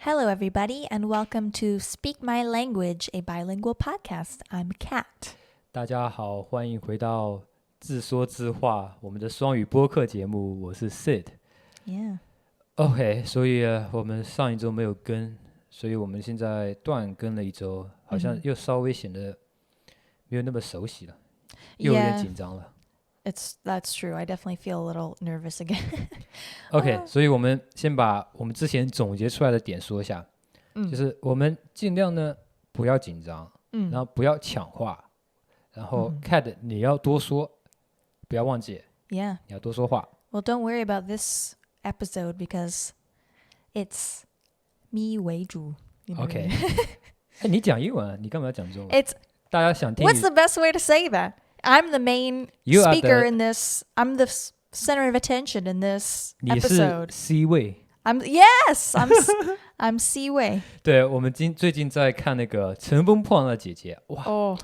Hello, everybody, and welcome to Speak My Language, a bilingual podcast. I'm Kat. 大家好，欢迎回到自说自话，我们的双语播客节目。我是 Yeah. OK， 所以我们上一周没有更，所以我们现在断更了一周，好像又稍微显得没有那么熟悉了，又有点紧张了。That's true. I definitely feel a little nervous again. OK， 所以我们先把我们之前总结出来的点说一下，就是我们尽量呢不要紧张，然后不要抢话，然后 Kat 你要多说，不要忘记 Yeah. 你要多说话。Well, don't worry about this episode because it's me 为主。OK， 你讲英文，你干嘛要讲中文？ It's 大家想听。 What's the best way to say that? I'm the main speaker in this. I'm the center of attention in this 你是 episode. C 位。I'm C 位。对，我们最近在看那个《乘风破浪的姐姐》，哇！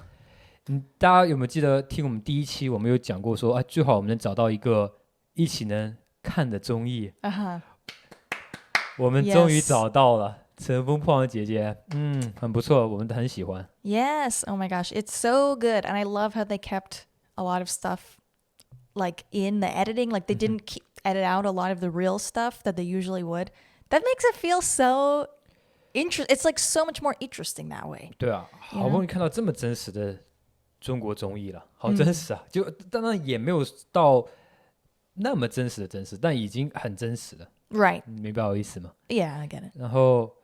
大家有没有记得听我们第一期，我们有讲过说，最好我们能找到一个一起能看的综艺。我们终于找到了。乘风破浪的姐姐，很不错，我们很喜欢。Yes, oh my gosh, it's so good, and I love how they kept a lot of stuff like in the editing, like they didn't edit out a lot of the real stuff that they usually would. That makes it feel so It's like so much more interesting that way. 对啊，好不容易看到这么真实的中国综艺了，好真实啊！就当然也没有到那么真实的真实，但已经很真实了。Right. 明白我意思吗？ Yeah, I get it. 然后，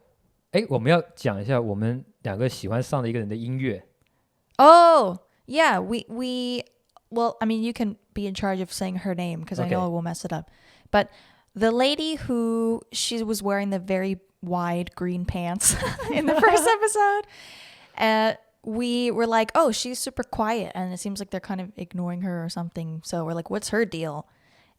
我们要讲一下我们两个喜欢上的一个人的音乐。Oh, yeah, well, I mean, you can be in charge of saying her name because I know I will mess it up. But the lady who she was wearing the very wide green pants in the first episode, we were like, oh, she's super quiet and it seems like they're kind of ignoring her or something. So we're like, what's her deal?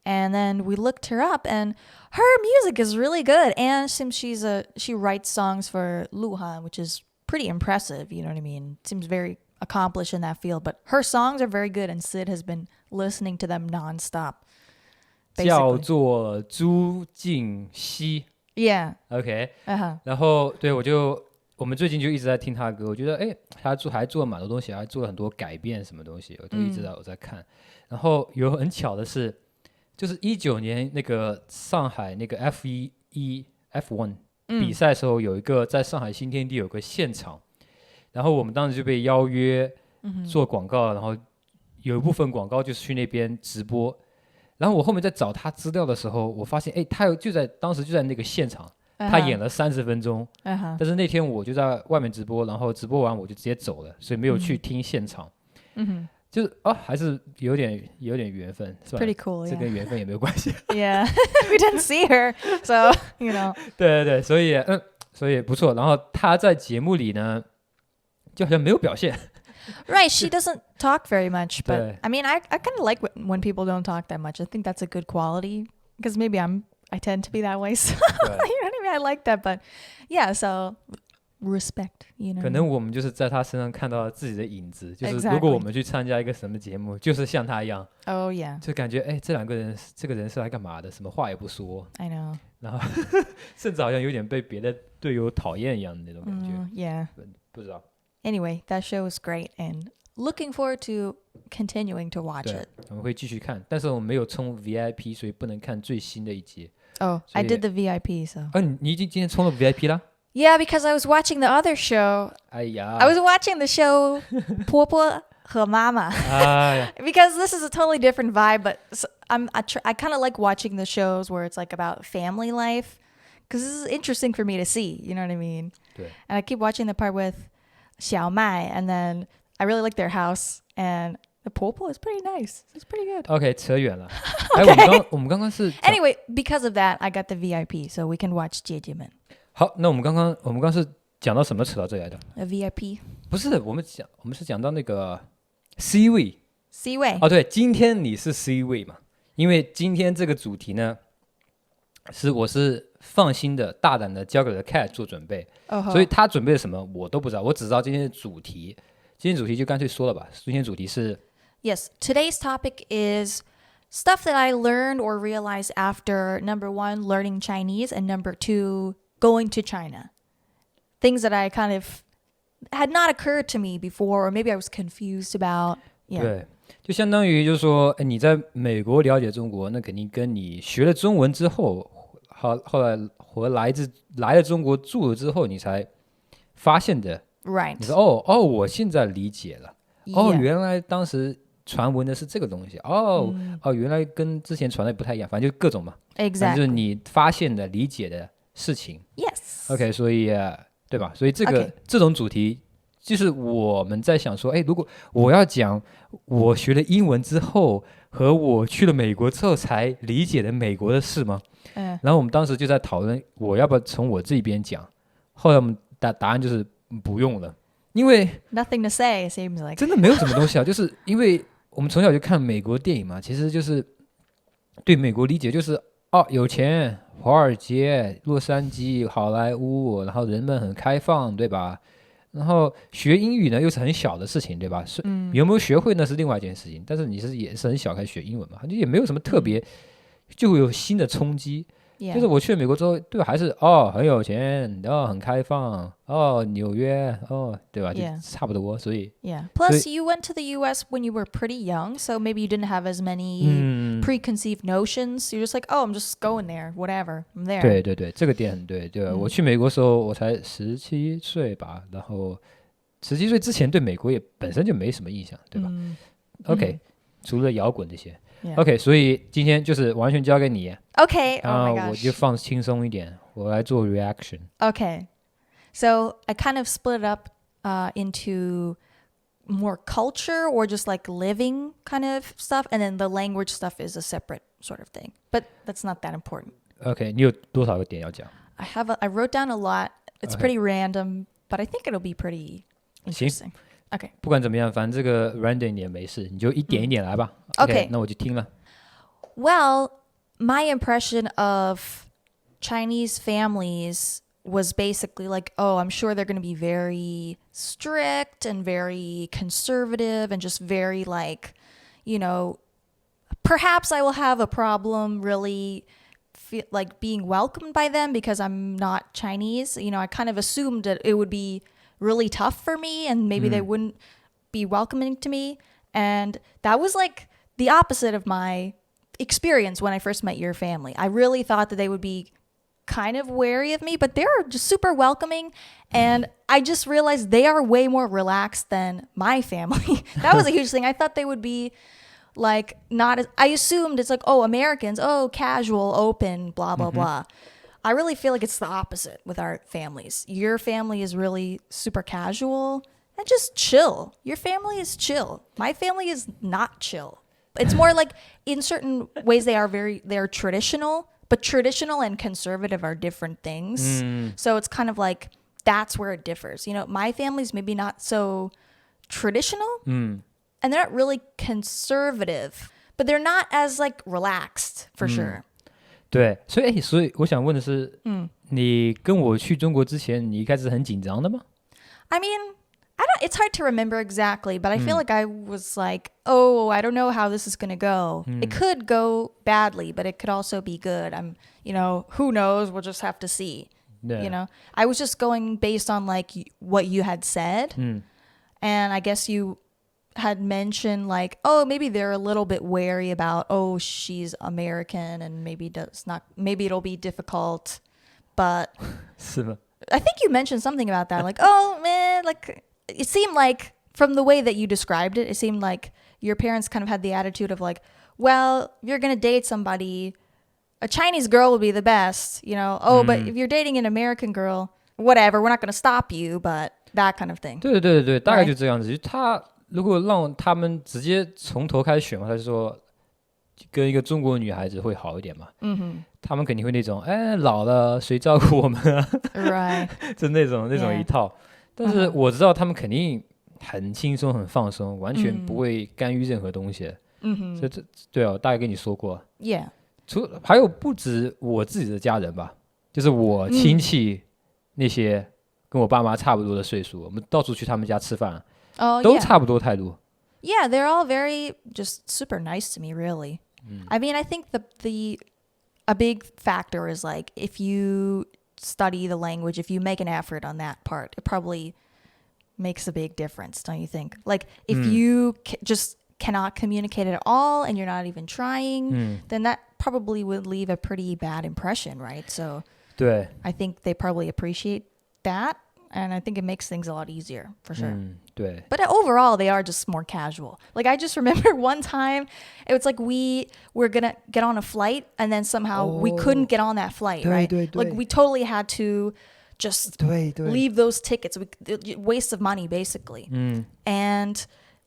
And then we looked her up and her music is really good. And since she writes songs for Luhan, which is pretty impressive, you know what I mean? Seems very accomplished in that field. But her songs are very good and Sid has been listening to them nonstop. 叫做朱静熙。Yeah. OK. 然后对我们最近就一直在听他的歌，我觉得他还做了蛮多东西，还做了很多改变什么东西，我都一直有在看。然后有很巧的是，就是19年那个上海那个 F1 比赛的时候，有一个在上海新天地有个现场，然后我们当时就被邀约做广告，然后有一部分广告就是去那边直播。然后我后面在找他资料的时候，我发现他当时就在那个现场，他演了30分钟。但是那天我就在外面直播，然后直播完我就直接走了，所以没有去听现场。就是还是有点缘分，是吧？ Pretty cool, yeah. 这跟缘分也没有关系。Yeah, we didn't see her, so you know. 对，所以不错。然后他在节目里呢，就好像没有表现。Right, she doesn't talk very much, but I mean, I kind of like when people don't talk that much. I think that's a good quality because maybe I tend to be that way. So you know what I mean? I like that, but yeah, so respect, you know. 可能我们就是在他身上看到了自己的影子，就是如果我们去参加一个什么节目，就是像他一样。Oh yeah. 就感觉这个人是来干嘛的？什么话也不说。I know. 然后甚至好像有点被别的队友讨厌一样的那种感觉。Yeah. 不知道。Anyway, that show was great and looking forward to continuing to watch it. 我们会继续看，但是我们没有充 VIP， 所以不能看最新的一集。Oh, I did the VIP, so. 你已经今天充了 VIP 啦？ Yeah, because I was watching the other show. 哎呀 I was watching the show 婆婆和妈妈 because this is a totally different vibe, but I kind of like watching the shows where it's like about family life because this is interesting for me to see, you know what I mean? 对。 And I keep watching the part with 小麦 and then I really like their house and the 婆婆 is pretty nice. It's pretty good. OK， 扯远了。我们刚刚是 Anyway, because of that, I got the VIP, so we can watch 姐姐们。好，那我们刚刚是讲到什么扯到这里来的？ A VIP 不是，我们是讲到那个 C 位。C 位。对，今天你是 C 位嘛？因为今天这个主题呢，我是放心的、大胆的交给了 Kat 做准备，所以他准备了什么我都不知道，我只知道今天的主题。今天主题就干脆说了吧，今天主题是 Yes, today's topic is stuff that I learned or realized after number 1, learning Chinese, and number 2, going to China. Things that I kind of had not occurred to me before, or maybe I was confused about. Yeah. 对，就相当于就是说，你在美国了解中国，那肯定跟你学了中文之后，后来来了中国住了之后，你才发现的。Right. 你说我现在理解了。原来当时传闻的是这个东西。原来跟之前传的不太一样，反正就各种嘛。Exactly. 就是你发现的、理解的事情。Yes. OK， 所以对吧？所以这种主题。就是我们在想说，如果我要讲我学了英文之后和我去了美国之后才理解的美国的事吗？然后我们当时就在讨论，我要不要从我这边讲？后来我们答案就是不用了，因为 nothing to say seems like 真的没有什么东西啊，就是因为我们从小就看美国电影嘛，其实就是对美国理解就是有钱，华尔街、洛杉矶、好莱坞，然后人们很开放，对吧？然后学英语呢又是很小的事情，对吧？有没有学会那是另外一件事情，但是也是很小开始学英文嘛，就也没有什么特别，就会有新的冲击。就是我去了美国之后，对吧？还是很有钱，很开放，纽约，对吧？就差不多，所以 Plus, you went to the U.S. when you were pretty young, so maybe you didn't have as many preconceived notions. You're just like, I'm just going there, whatever, I'm there. 对对对，这个点很对。对，我去美国的时候，我才17岁吧，然后17岁之前对美国也本身就没什么印象，对吧？OK，除了摇滚这些。OK， 所以今天就是完全交给你。Okay, oh my gosh. 我就放轻松一点，我来做 reaction. Okay, so I kind of split it up into more culture or just like living kind of stuff, and then the language stuff is a separate sort of thing. But that's not that important. OK， 你有多少个点要讲？ I wrote down a lot. It's pretty random, but I think it'll be pretty interesting. Okay. 不管怎么样，反正这个 random 也没事，你就一点一点来吧。Okay. 那我就听了。Well, my impression of Chinese families was basically like, I'm sure they're going to be very strict and very conservative and just very like, perhaps I will have a problem really like being welcomed by them because I'm not Chinese. I kind of assumed that it would be really tough for me and maybe they wouldn't be welcoming to me. And that was like the opposite of my experience when I first met your family. I really thought that they would be kind of wary of me, but they're just super welcoming. And I just realized they are way more relaxed than my family. That was a huge thing. I thought they would be like I assumed it's like, Americans, casual, open, blah, blah, blah. I really feel like it's the opposite with our families. Your family is really super casual and just chill. Your family is chill. My family is not chill. It's more like in certain ways they are traditional, but traditional and conservative are different things. So it's kind of like that's where it differs. My family's maybe not so traditional and they're not really conservative, but they're not as like relaxed for sure. 对，所以我想问的是，你跟我去中国之前，你一开始很紧张的吗？ I mean, it's hard to remember exactly, but I feel like I was like, I don't know how this is going to go. It could go badly, but it could also be good. Who knows? We'll just have to see. Yeah. I was just going based on like what you had said. And I guess you had mentioned like, maybe they're a little bit wary about, she's American and maybe it'll be difficult, but 是吗？ I think you mentioned something about that. Like, man, like it seemed like from the way that you described it, it seemed like your parents kind of had the attitude of like, well, if you're going to date somebody, a Chinese girl would be the best, but if you're dating an American girl, whatever, we're not going to stop you, but that kind of thing. 对对对对，大概就这样子。就他如果让他们直接从头开始选的话，他就说跟一个中国女孩子会好一点嘛。他们肯定会那种，老了谁照顾我们啊？ Right. 就那种一套。但是我知道他们肯定很轻松、很放松，完全不会干预任何东西。所以对我大概跟你说过。Yeah. 还有不止我自己的家人吧，就是我亲戚那些跟我爸妈差不多的岁数，我们到处去他们家吃饭。都差不多态度。 Yeah, they're all very just super nice to me, really. I mean, I think a big factor is like if you study the language, if you make an effort on that part, it probably makes a big difference, don't you think? Like if you just cannot communicate at all and you're not even trying, then that probably would leave a pretty bad impression, right? So 对 I think they probably appreciate that, and I think it makes things a lot easier for sure. 对 But overall, they are just more casual. Like I just remember one time, it was like we were gonna get on a flight, and then somehow we couldn't get on that flight, 对 right? 对 Like 对 we totally had to just 对对 leave those tickets. Waste of money, basically. And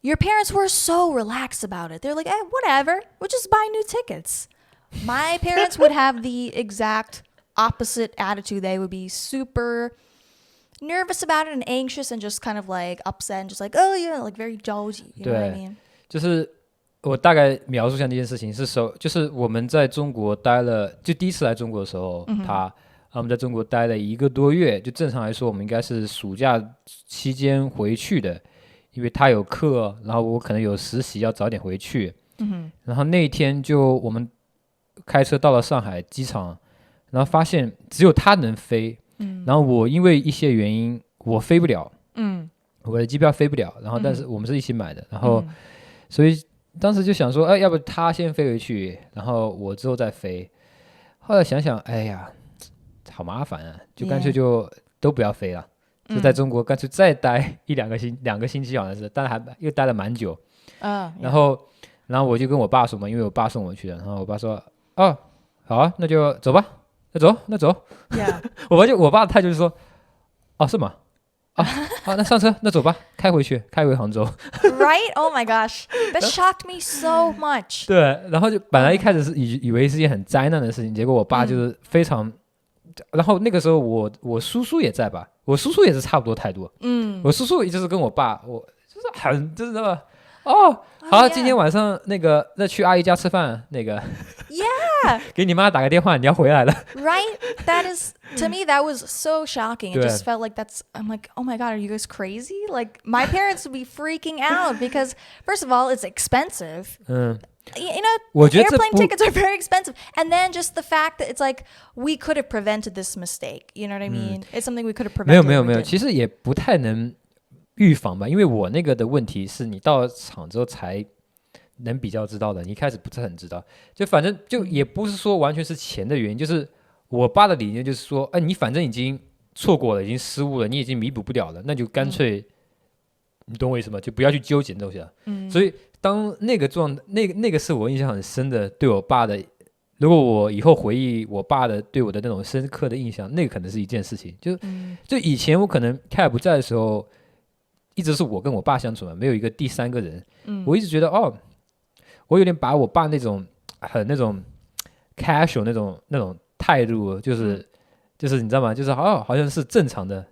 your parents were so relaxed about it. They're like, whatever, we'll just buy new tickets. My parents would have the exact opposite attitude. They would be super nervous about it and anxious and just kind of like upset and just like, oh yeah, like very dozy. You know what I mean? 就是我大概描述一下那件事情是说，就是我们在中国待了，就第一次来中国的时候，我们在中国待了1个多月，就正常来说我们应该是暑假期间回去的，因为他有课，然后我可能有实习要早点回去，然后那一天就我们开车到了上海机场，然后发现只有他能飞，然后我因为一些原因我飞不了，我的机票飞不了，然后但是我们是一起买的，然后所以当时就想说，要不他先飞回去，然后我之后再飞。后来想想，哎呀，好麻烦啊，就干脆就都不要飞了，就在中国干脆再待2个星期好像是，但还又待了蛮久。然后我就跟我爸说嘛，因为我爸送我去的，然后我爸说，哦，好啊，那就走吧，那走。我爸的态度就是说，哦，是吗？好，那上车，那走吧，开回杭州。Right? Oh my gosh, that shocked me so much. 对，然后就本来一开始是以为是件很灾难的事情，结果我爸就是非常，然后那个时候我叔叔也在吧，我叔叔也是差不多态度。我叔叔也就是跟我爸，我就是很就是那么。好，今天晚上那个再去阿姨家吃饭，那个 Yeah 给你妈打个电话，你要回来了。Right? That is, to me, that was so shocking. It just felt like I'm like, oh my God, are you guys crazy? Like, my parents would be freaking out because, first of all, it's expensive. You know, airplane tickets are very expensive. And then just the fact that it's like, we could have prevented this mistake. You know what I mean? It's something we could have prevented. 没有，其实也不太能预防吧，因为我那个的问题是你到了场之后才能比较知道的，你一开始不是很知道，就反正就也不是说完全是钱的原因，就是我爸的理念就是说，你反正已经错过了，已经失误了，你已经弥补不了了，那就干脆，你懂我意思吗？就不要去纠结东西了。所以当那个那个是我印象很深的，对我爸的，如果我以后回忆我爸的对我的那种深刻的印象，那个可能是一件事情。就以前我可能Kat不在的时候。一直是我跟我爸相处嘛，没有一个第三个人。我一直觉得我有点把我爸那种很那种 casual 那种态度，就是你知道吗？就是好像是正常的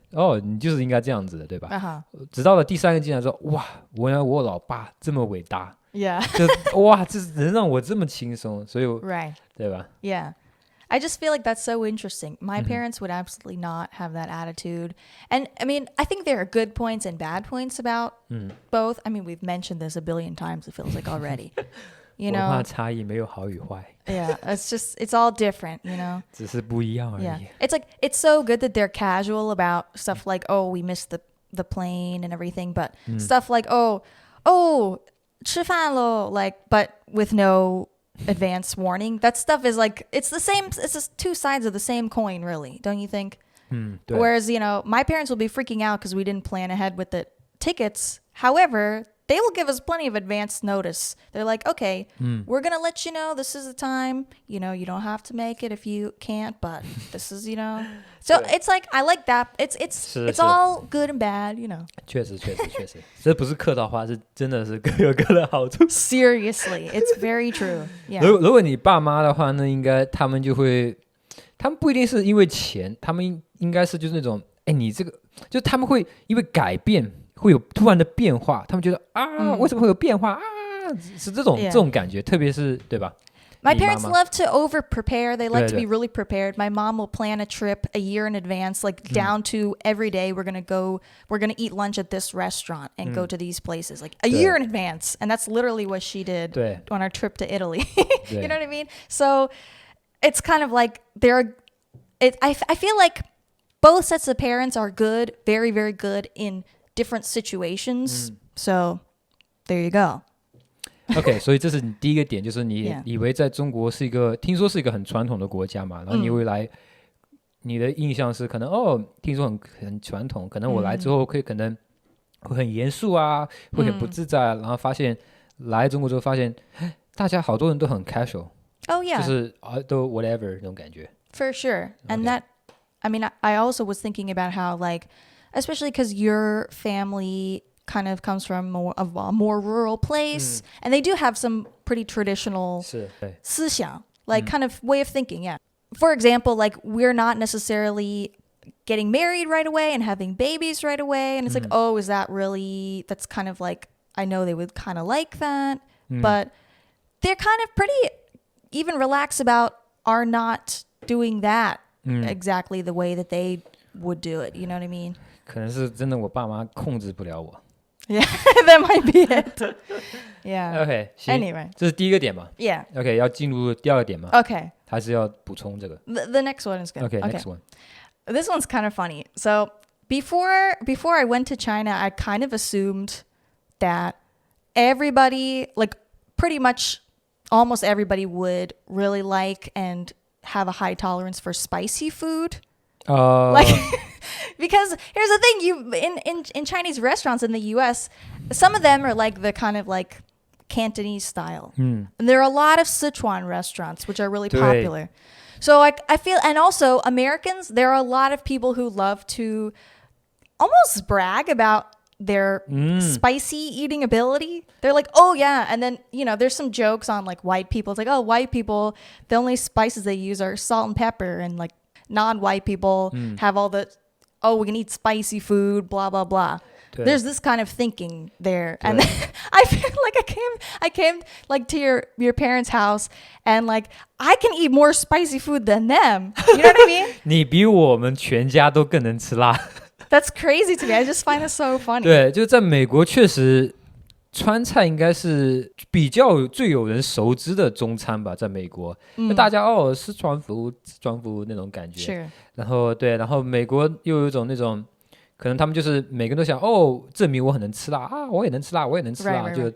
你就是应该这样子的，对吧？直到了第三个进来说，哇，原来我老爸这么伟大，就哇，这能让我这么轻松，所以Right. 对吧 Yeah.I just feel like that's so interesting. My parents would absolutely not have that attitude. And I mean, I think there are good points and bad points about both. I mean, we've mentioned this a billion times, it feels like already. You 文化 know? 差异没有好与坏。Yeah, it's all different, you know? 只是不一样而已。Yeah. It's like, it's so good that they're casual about stuff like, oh, we missed the plane and everything. But stuff like, oh, 吃饭咯, like, but with no advance warning, that stuff is like, it's just two sides of the same coin, really, don't you think? Whereas, you know, my parents will be freaking out because we didn't plan ahead with the tickets. However, they will give us plenty of advance notice. They're like, okay, we're gonna let you know this is the time, you know, you don't have to make it if you can't, but this is, you know, so it's like, I like that. It's all good and bad, you know. 确实这不是客套话，是真的是各有各的好处。 Seriously, it's very true. Yeah. 如果你爸妈的话，那应该他们不一定是因为钱，他们应该是就是那种你这个就他们会因为改变会有突然的变化，他们觉得为什么会有变化是这种感觉，特别是对吧？ My parents love to over prepare. They like to be really prepared. My mom will plan a trip a year in advance, like down to every day we're going to eat lunch at this restaurant and go to these places, like a year in advance. And that's literally what she did on our trip to Italy. You know what I mean? So it's kind of like I feel like both sets of parents are good, very, very good in different situations. So there you go. OK， 所以这是你第一个点，就是你以为在中国是一个听说是一个很传统的国家嘛，然后你未来你的印象是可能听说很传统，可能我来之后可能会很严肃啊，会很不自在，然后发现来中国之后发现大家好多人都很 casual。Oh yeah. 就是都 whatever 那种感觉。For sure. And that, I mean, I also was thinking about how like, especially because your family kind of comes from a more rural place, and they do have some pretty traditional 思想, like kind of way of thinking, yeah. For example, like we're not necessarily getting married right away and having babies right away, and it's like, oh, is that really, that's kind of like, I know they would kind of like that, but they're kind of pretty even relaxed about are not doing that exactly the way that they would do it, you know what I mean? 可能是真的我爸妈控制不了我。Yeah, that might be it. Yeah. OK， 行 Anyway. 这是第一个点嘛。Yeah. OK， 要进入第二个点嘛。Okay. 还是要补充这个。The next one is good. Okay, next one. This one's kind of funny. So before I went to China, I kind of assumed that everybody, like pretty much almost everybody would really like and have a high tolerance for spicy food. Like because here's the thing, you in Chinese restaurants in the US, some of them are like the kind of like Cantonese style. And there are a lot of Sichuan restaurants which are really popular. So like I feel, and also Americans, there are a lot of people who love to almost brag about their spicy eating ability. They're like, oh yeah, and then you know there's some jokes on like white people. It's like, oh, white people, the only spices they use are salt and pepper, and like non-white people have all the, oh, we can eat spicy food, blah blah blah. There's this kind of thinking there, and then I feel like I came like to your parents' house, and like I can eat more spicy food than them. You know what I mean? 你比我们全家都更能吃辣。That's crazy to me. I just find it so funny. 对，就在美国确实川菜应该是比较最有人熟知的中餐吧，在美国，大家四川服那种感觉。是。然后对，然后美国又有一种那种，可能他们就是每个人都想证明我很能吃辣啊，我也能吃辣，我也能吃辣， right.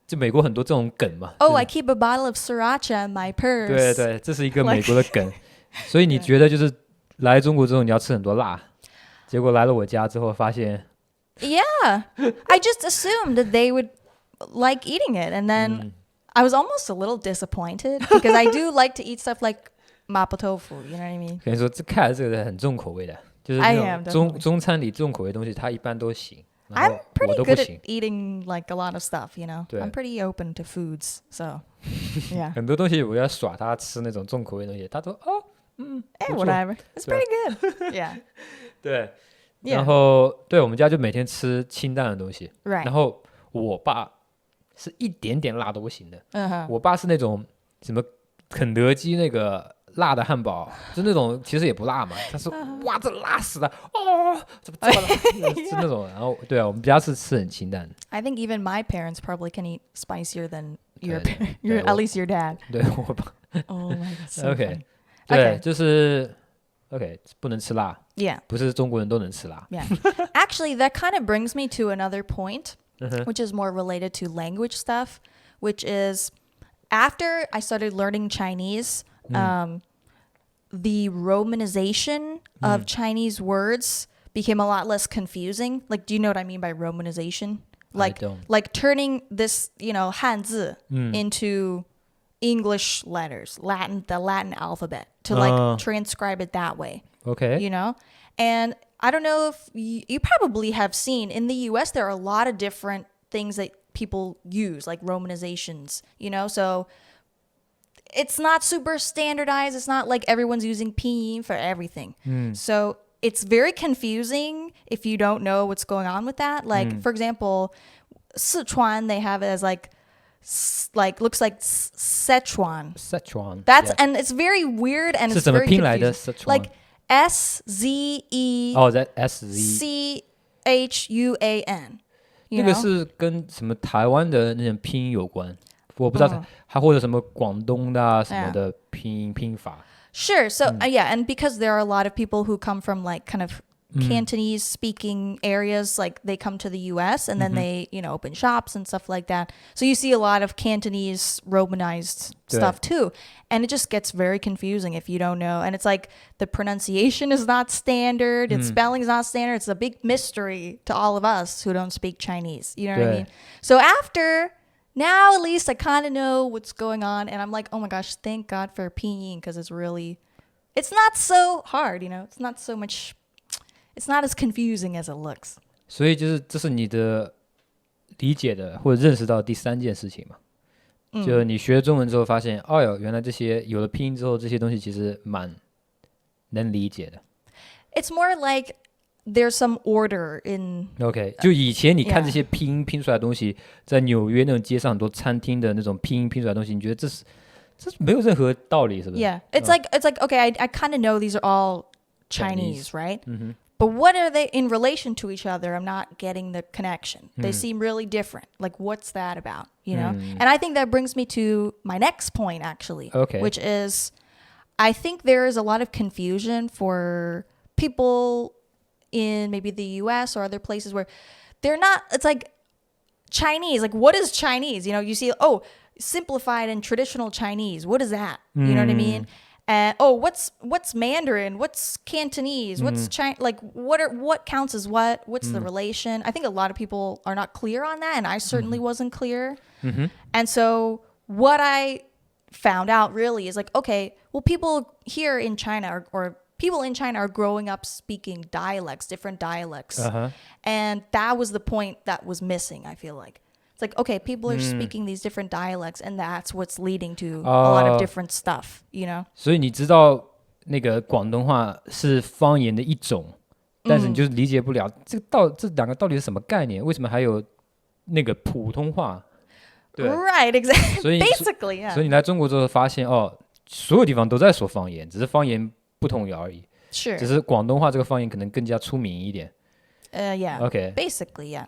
就美国很多这种梗嘛。Oh, I keep a bottle of sriracha in my purse. 对对，这是一个美国的梗。所以你觉得就是来中国之后你要吃很多辣，结果来了我家之后发现。Yeah, I just assumed that they would like eating it, and then I was almost a little disappointed because I do like to eat stuff like mapo tofu. You know what I mean? 可以说看来这个人很重口味的，就是那种中餐里重口味的东西，他一般都行。I'm pretty good at eating like a lot of stuff, you know. I'm pretty open to foods, so yeah. 很多东西我要耍他吃那种重口味的东西，他说whatever, it's pretty good. Yeah. 对。然后对我们家就每天吃清淡的东西， 然后我爸是一点点辣都不行的。我爸是那种什么肯德基那个辣的汉堡，就那种其实也不辣嘛，他说哇这辣死了怎么这么辣是那种。然后对啊，我们家是吃很清淡的。I think even my parents probably can eat spicier than your at least your dad. 对我爸。Oh my god. So OK， 对，就是 OK 不能吃辣。Yeah. 不是中国人都能吃辣。Yeah. Actually, that kind of brings me to another point, which is more related to language stuff, which is after I started learning Chinese, the romanization of Chinese words became a lot less confusing. Like, do you know what I mean by romanization? Like turning this, you know, 汉字 into English letters, the Latin alphabet, to like transcribe it that way. Okay. You know? And I don't know if you probably have seen in the US, there are a lot of different things that people use, like romanizations, you know? So it's not super standardized. It's not like everyone's using pinyin for everything. So it's very confusing if you don't know what's going on with that. Like, for example, Sichuan, they have it as like looks like Sichuan. Sichuan. That's and it's very weird and it's very confusing. Like SZE. Oh, that SZ. CHUAN. 那个是跟什么台湾的那种拼音有关，我不知道它或者什么广东的什么的拼法。Sure. So yeah, and because there are a lot of people who come from like kind of Cantonese speaking areas, like they come to the US and then they, open shops and stuff like that. So you see a lot of Cantonese romanized stuff too. And it just gets very confusing if you don't know. And it's like the pronunciation is not standard, its spelling is not standard. It's a big mystery to all of us who don't speak Chinese. You know what I mean? So now at least I kind of know what's going on. And I'm like, oh my gosh, thank God for pinyin, because it's not so hard, it's not so much, it's not as confusing as it looks. 所以这是你的理解的或者认识到第三件事情嘛？就你学中文之后发现，哦哟，原来这些有了拼音之后，这些东西其实蛮能理解的。It's more like there's some order in. OK， 就以前你看这些拼音拼出来的东西，在纽约那种街上很多餐厅的那种拼音拼出来的东西，你觉得这是没有任何道理，是不是 ？Yeah, it's like okay, I kind of know these are all Chinese, right? But what are they in relation to each other? I'm not getting the connection. They seem really different. Like, what's that about? And I think that brings me to my next point, actually, which is I think there is a lot of confusion for people in maybe the US or other places where they're not, it's like Chinese. Like, what is Chinese? You see, simplified and traditional Chinese. What is that? You know what I mean? And what's Mandarin? What's Cantonese? What's China? Like what counts as what? What's the relation? I think a lot of people are not clear on that, and I certainly wasn't clear. And so what I found out really is like, okay, well, people here in China or people in China are growing up speaking dialects, different dialects, and that was the point that was missing. I feel like. It's like, okay, people are speaking these different dialects, and that's what's leading to a lot of different stuff, 所以你知道那个广东话是方言的一种，但是你就是理解不了这两个到底是什么概念？为什么还有那个普通话？对 ，Right, exactly. 所以 Basically, yeah. 所以你来中国之后发现，所有地方都在说方言，只是方言不同而已。Sure. 只是广东话这个方言可能更加出名一点。Yeah. Okay. Basically, yeah.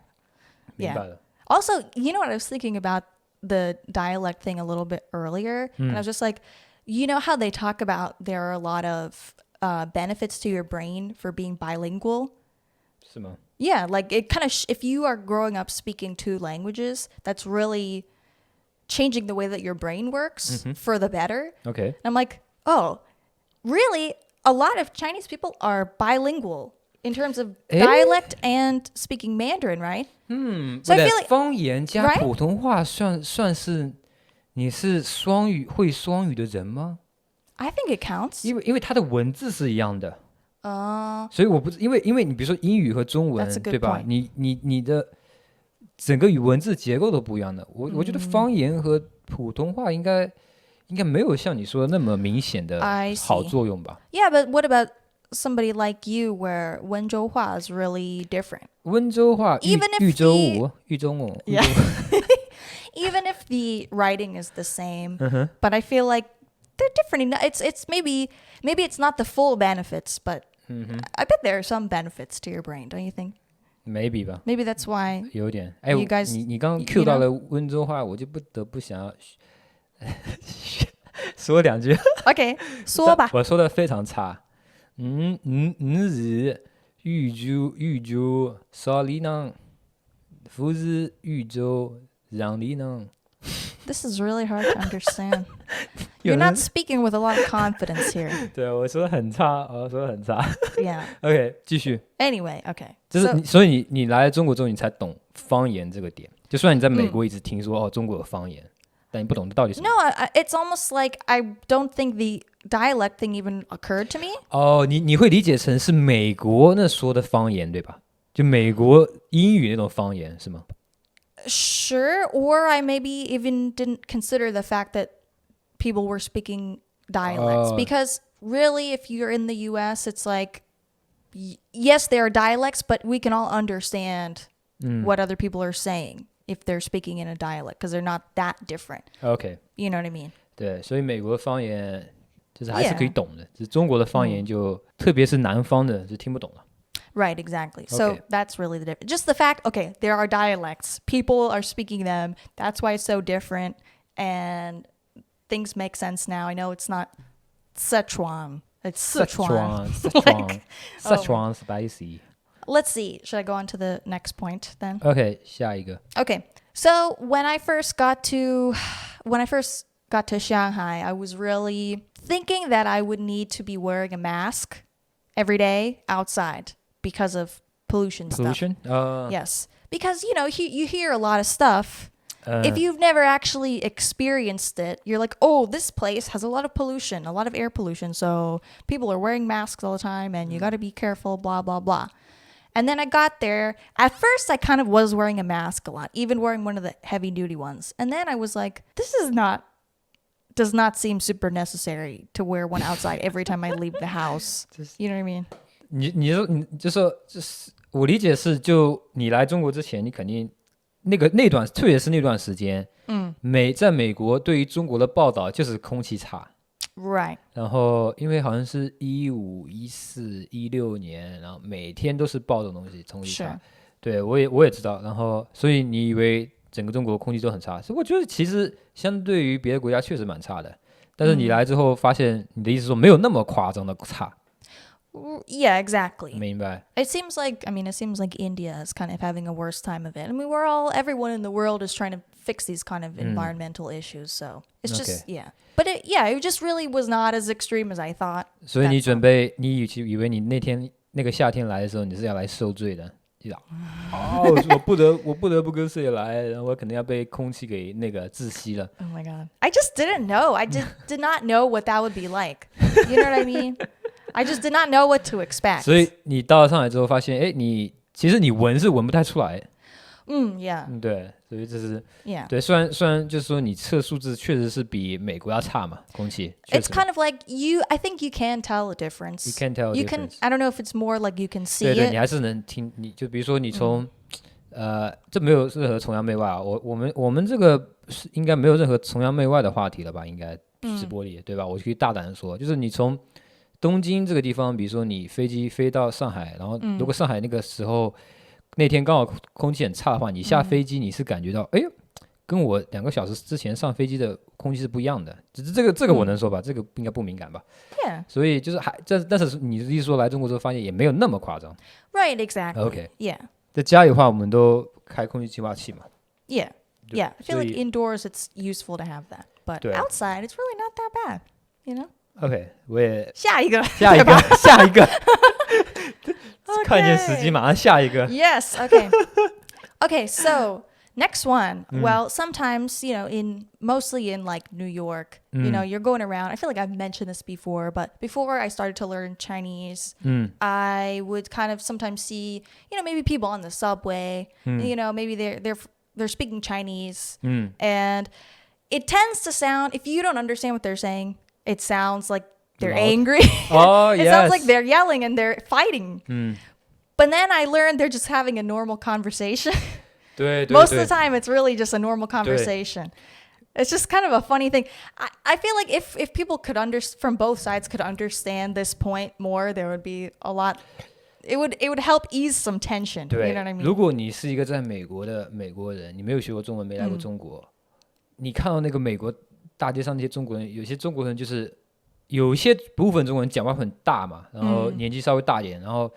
明白了。Also, you know what I was thinking about the dialect thing a little bit earlier, and I was just like, you know how they talk about there are a lot of benefits to your brain for being bilingual? 是吗？ Yeah, like it kind of if you are growing up speaking two languages, that's really changing the way that your brain works for the better. Okay. And I'm like, oh, really? A lot of Chinese people are bilingual in terms of dialect and speaking Mandarin, right? So I feel like 方言加普通话算是你是会双语的人吗？ I think it counts. 因为它的文字是一样的。所以我不因为你比如说英语和中文，对吧？你的整个文字结构都不一样的。我觉得方言和普通话应该没有像你说的那么明显的好作用吧 Yeah, but what about somebody like you where 温州话 is really different? 温州话 豫州话 Yeah. Even if the writing is the same, but I feel like they're different. It's maybe it's not the full benefits, but I bet there are some benefits to your brain, don't you think? Maybe 吧 Maybe that's why 有点 you guys 你刚刚 cue 到了温州话，我就不得不想要说两句 OK 说吧我说的非常差是豫州少里人不是豫州让里人 This is really hard to understand. You're not speaking with a lot of confidence here. 对我说的很差 Yeah. OK 继续 Anyway, okay. 所以你来中国之后你才懂方言这个点就虽然你在美国一直听说中国有方言但你不懂这到底是什么 No, it's almost like I don't think the dialect thing even occurred to me. 你会理解成是美国那说的方言对吧就美国英语那种方言是吗 Sure, or I maybe even didn't consider the fact that people were speaking dialects because really if you're in the US it's like yes there are dialects but we can all understand what other people are saying if they're speaking in a dialect because they're not that different. Okay. You know what I mean? 对所以美国的方言就是还是可以懂的只是中国的方言就特别是南方的就听不懂了Right, exactly. So that's really the difference. Just the fact, okay, there are dialects. People are speaking them. That's why it's so different. And things make sense now. I know it's not Szechuan. It's Sichuan. Szechuan spicy. Let's see. Should I go on to the next point then? OK， 下一个。 Okay. So when I first got to Shanghai, I was really thinking that I would need to be wearing a mask every day outside because of pollution stuff. Yes. Because, you hear a lot of stuff. If you've never actually experienced it, you're like, oh, this place has a lot of pollution, a lot of air pollution. So people are wearing masks all the time and you got to be careful, blah, blah, blah. And then I got there. At first, I kind of was wearing a mask a lot, even wearing one of the heavy duty ones. And then I was like, does not seem super necessary to wear one outside every time I leave the house. You know what I mean? 你就说，就是我理解是，就你来中国之前，你肯定那段，特别是那段时间，在美国对于中国的报道就是空气差。Right. 然后因为好像是15、14、16年，然后每天都是报这种东西，空气差。对，我也知道。然后所以你以为整个中国空气都很差，所以我觉得其实相对于别的国家确实蛮差的。但是你来之后发现，你的意思说没有那么夸张的差。Yeah, exactly. 明白。It seems like India is kind of having a worse time of it. I mean, everyone in the world is trying to fix these kind of environmental issues. So it's just, yeah. But it just really was not as extreme as I thought. 所以你以为你那个夏天来的时候，你是要来受罪的。我不得不跟谁来，然后我可能要被空气给那个窒息了。Oh my god! I just didn't know. I did not know what that would be like. You know what I mean? I just did not know what to expect. 所以你到了上海之后，发现，其实你闻是闻不太出来。Yeah. 对，所以这是 Yeah. 对，虽然就是说你测数字确实是比美国要差嘛，空气。It's kind of like I think you can tell a difference. You can tell a difference. I don't know if it's more like you can see 对 it. 你还是能听，你就比如说你从这没有任何崇洋媚外啊，我们这个是应该没有任何崇洋媚外的话题了吧？应该直播里对吧？我可以大胆的说，就是你从东京这个地方，比如说你飞机飞到上海，然后如果上海那个时候那天刚好空气很差的话，你下飞机你是感觉到，跟我2个小时之前上飞机的空气是不一样的。只是这个我能说吧，这个应该不敏感吧？ Yeah. 所以就是但是你的意思说来中国之后发现也没有那么夸张。Right. Exactly. Okay. Yeah. 在家里的话，我们都开空气净化器嘛。Yeah. Yeah. I feel like indoors it's useful to have that, but outside it's really not that bad. You know? OK， 我也下一个看见时机马上下一个。Yes. Okay. So next one. Well, sometimes mostly in like New York, you're going around. I feel like I've mentioned this before, but before I started to learn Chinese, I would kind of sometimes see, maybe people on the subway. Maybe they're speaking Chinese, and it tends to sound, if you don't understand what they're saying, it sounds like they're angry. It sounds like they're yelling and they're fighting. But then I learned they're just having a normal conversation. 对 Most of the time, it's really just a normal conversation. It's just kind of a funny thing. I feel like if people from both sides could understand this point more, there would be a lot. It would help ease some tension. You know what I mean? 如果你是一个在美国的美国人，你没有学过中文，没来过中国，你看到那个美国大街上那些中国人，有些中国人就是有一些部分中国人讲话很大嘛，然后年纪稍微大一点，然后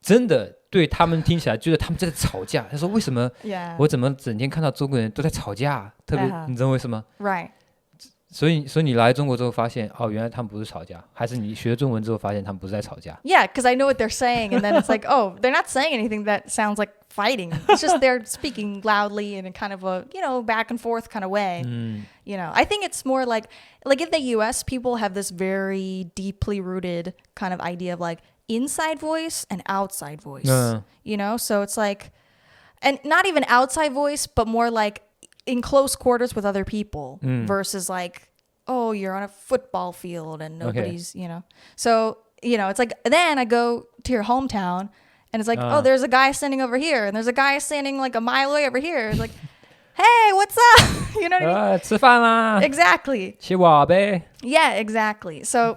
真的对他们听起来觉得他们在吵架。他说为什么我怎么整天看到中国人都在吵架？特别你知道为什么 ？Right. 所以你来中国之后发现，原来他们不是吵架，还是你学中文之后发现他们不是在吵架 Yeah, because I know what they're saying, and then it's like, oh, they're not saying anything that sounds like fighting. It's just they're speaking loudly in a kind of a, back and forth kind of way. I think it's more like in the US, people have this very deeply rooted kind of idea of like inside voice and outside voice. So it's like, and not even outside voice, but more like in close quarters with other people versus like, oh, you're on a football field and nobody's, So, it's like, then I go to your hometown and it's like, oh, there's a guy standing over here and there's a guy standing like a mile away over here. It's like, hey, what's up? You know what I mean? 吃饭啦 Exactly. 吃瓦呗 Yeah, exactly. So,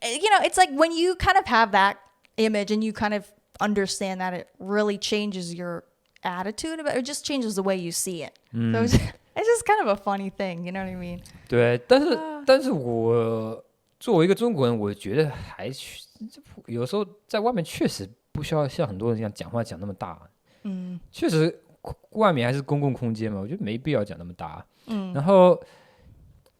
it's like when you kind of have that image and you kind of understand that, it really changes your attitude about it. It just changes the way you see it. So it's just kind of a funny thing, you know what I mean? 对，但是作为一个中国人，我觉得有时候在外面确实不需要像很多人一样讲话讲那么大。确实外面还是公共空间嘛，我觉得没必要讲那么大。然后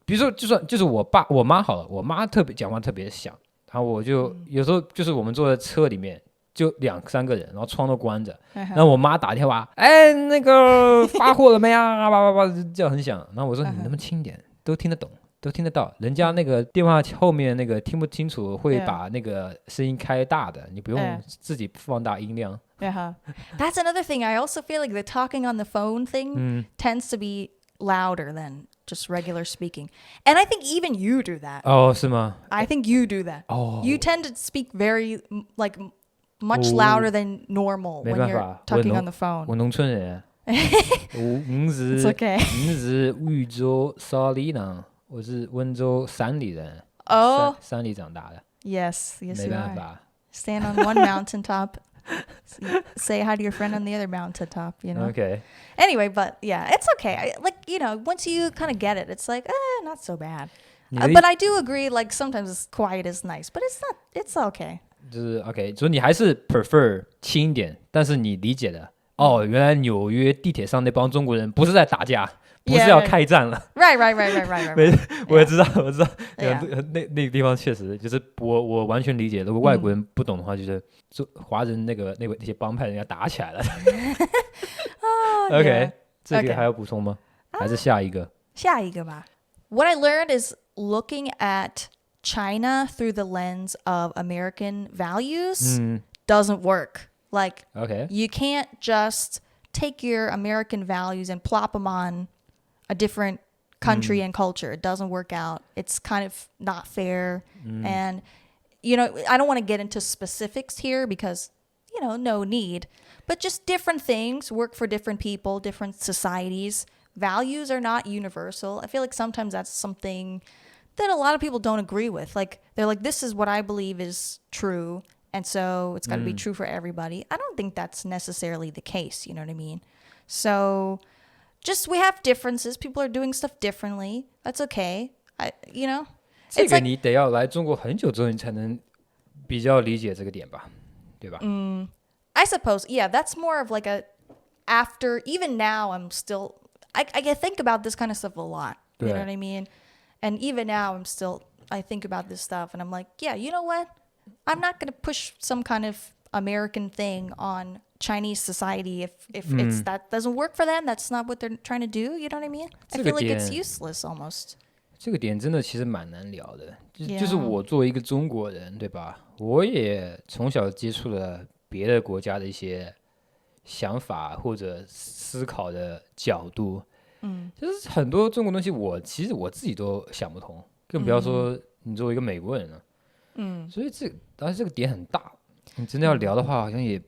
比如说就是我妈好了，我妈讲话特别响，然后我就有时候就是我们坐在车里面就2-3个人，然后窗都关着，然后我妈打电话，哎，那个发货了没啊？叭叭叭叫很响，然后我说你能不能轻点，都听得懂。都听得到，人家那个电话后面那个听不清楚，会把那个声音开大的，你不用自己放大音量。That's another thing. I also feel like the talking on the phone thing tends to be louder than just regular speaking. And I think even you do that. 哦，是吗？ I think you do that. You tend to speak very like much louder than normal when you're talking on the phone. 我农村人，我It's okay. 是惠州沙里人。我是温州山里人，山里长大的。Yes,没 you 办 are. 法。Stand on one mountaintop, say hi to your friend on the other mountaintop, you know? Okay. Anyway, but yeah, it's okay. Like, you know, once you kind of get it, it's like, not so bad. But I do agree, like, sometimes quiet is nice, but it's okay. 就是 OK， 所以你还是 prefer 轻一点，但是你理解的，原来纽约地铁上那帮中国人不是在打架。不是要开战了。Right. 我也知道，那个地方确实就是我完全理解。如果外国人不懂的话，就是华人那些帮派人家打起来了。OK， 这个还要补充吗？还是下一个？下一个吧。What I learned is looking at China through the lens of American values doesn't work. Like, you can't just take your American values and plop them on a different country and culture. It doesn't work out. It's kind of not fair. And, you know, I don't want to get into specifics here because, you know, no need. But just different things work for different people, different societies. Values are not universal. I feel like sometimes that's something that a lot of people don't agree with. Like, they're like, this is what I believe is true. And so it's got to be true for everybody. I don't think that's necessarily the case. You know what I mean? So just we have differences. People are doing stuff differently. That's okay. You know? 这个你得要来中国很久之后，你才能比较理解这个点吧，对吧？I suppose, yeah, that's more of like a after, even now I'm still, I think about this kind of stuff a lot. You know what I mean? And even now I think about this stuff and I'm like, yeah, you know what? I'm not going to push some kind of American thing on Chinese society if that doesn't work for them. That's not what they're trying to do. You know what I mean? I feel like it's useless almost. 这个点真的其实蛮难聊的，就是我作为一个中国人，对吧？我也从小接触了别的国家的一些想法或者思考的角度，就是很多中国东西其实我自己都想不通，更不要说你作为一个美国人了。所以当然这个点很大，你真的要聊的话，好像也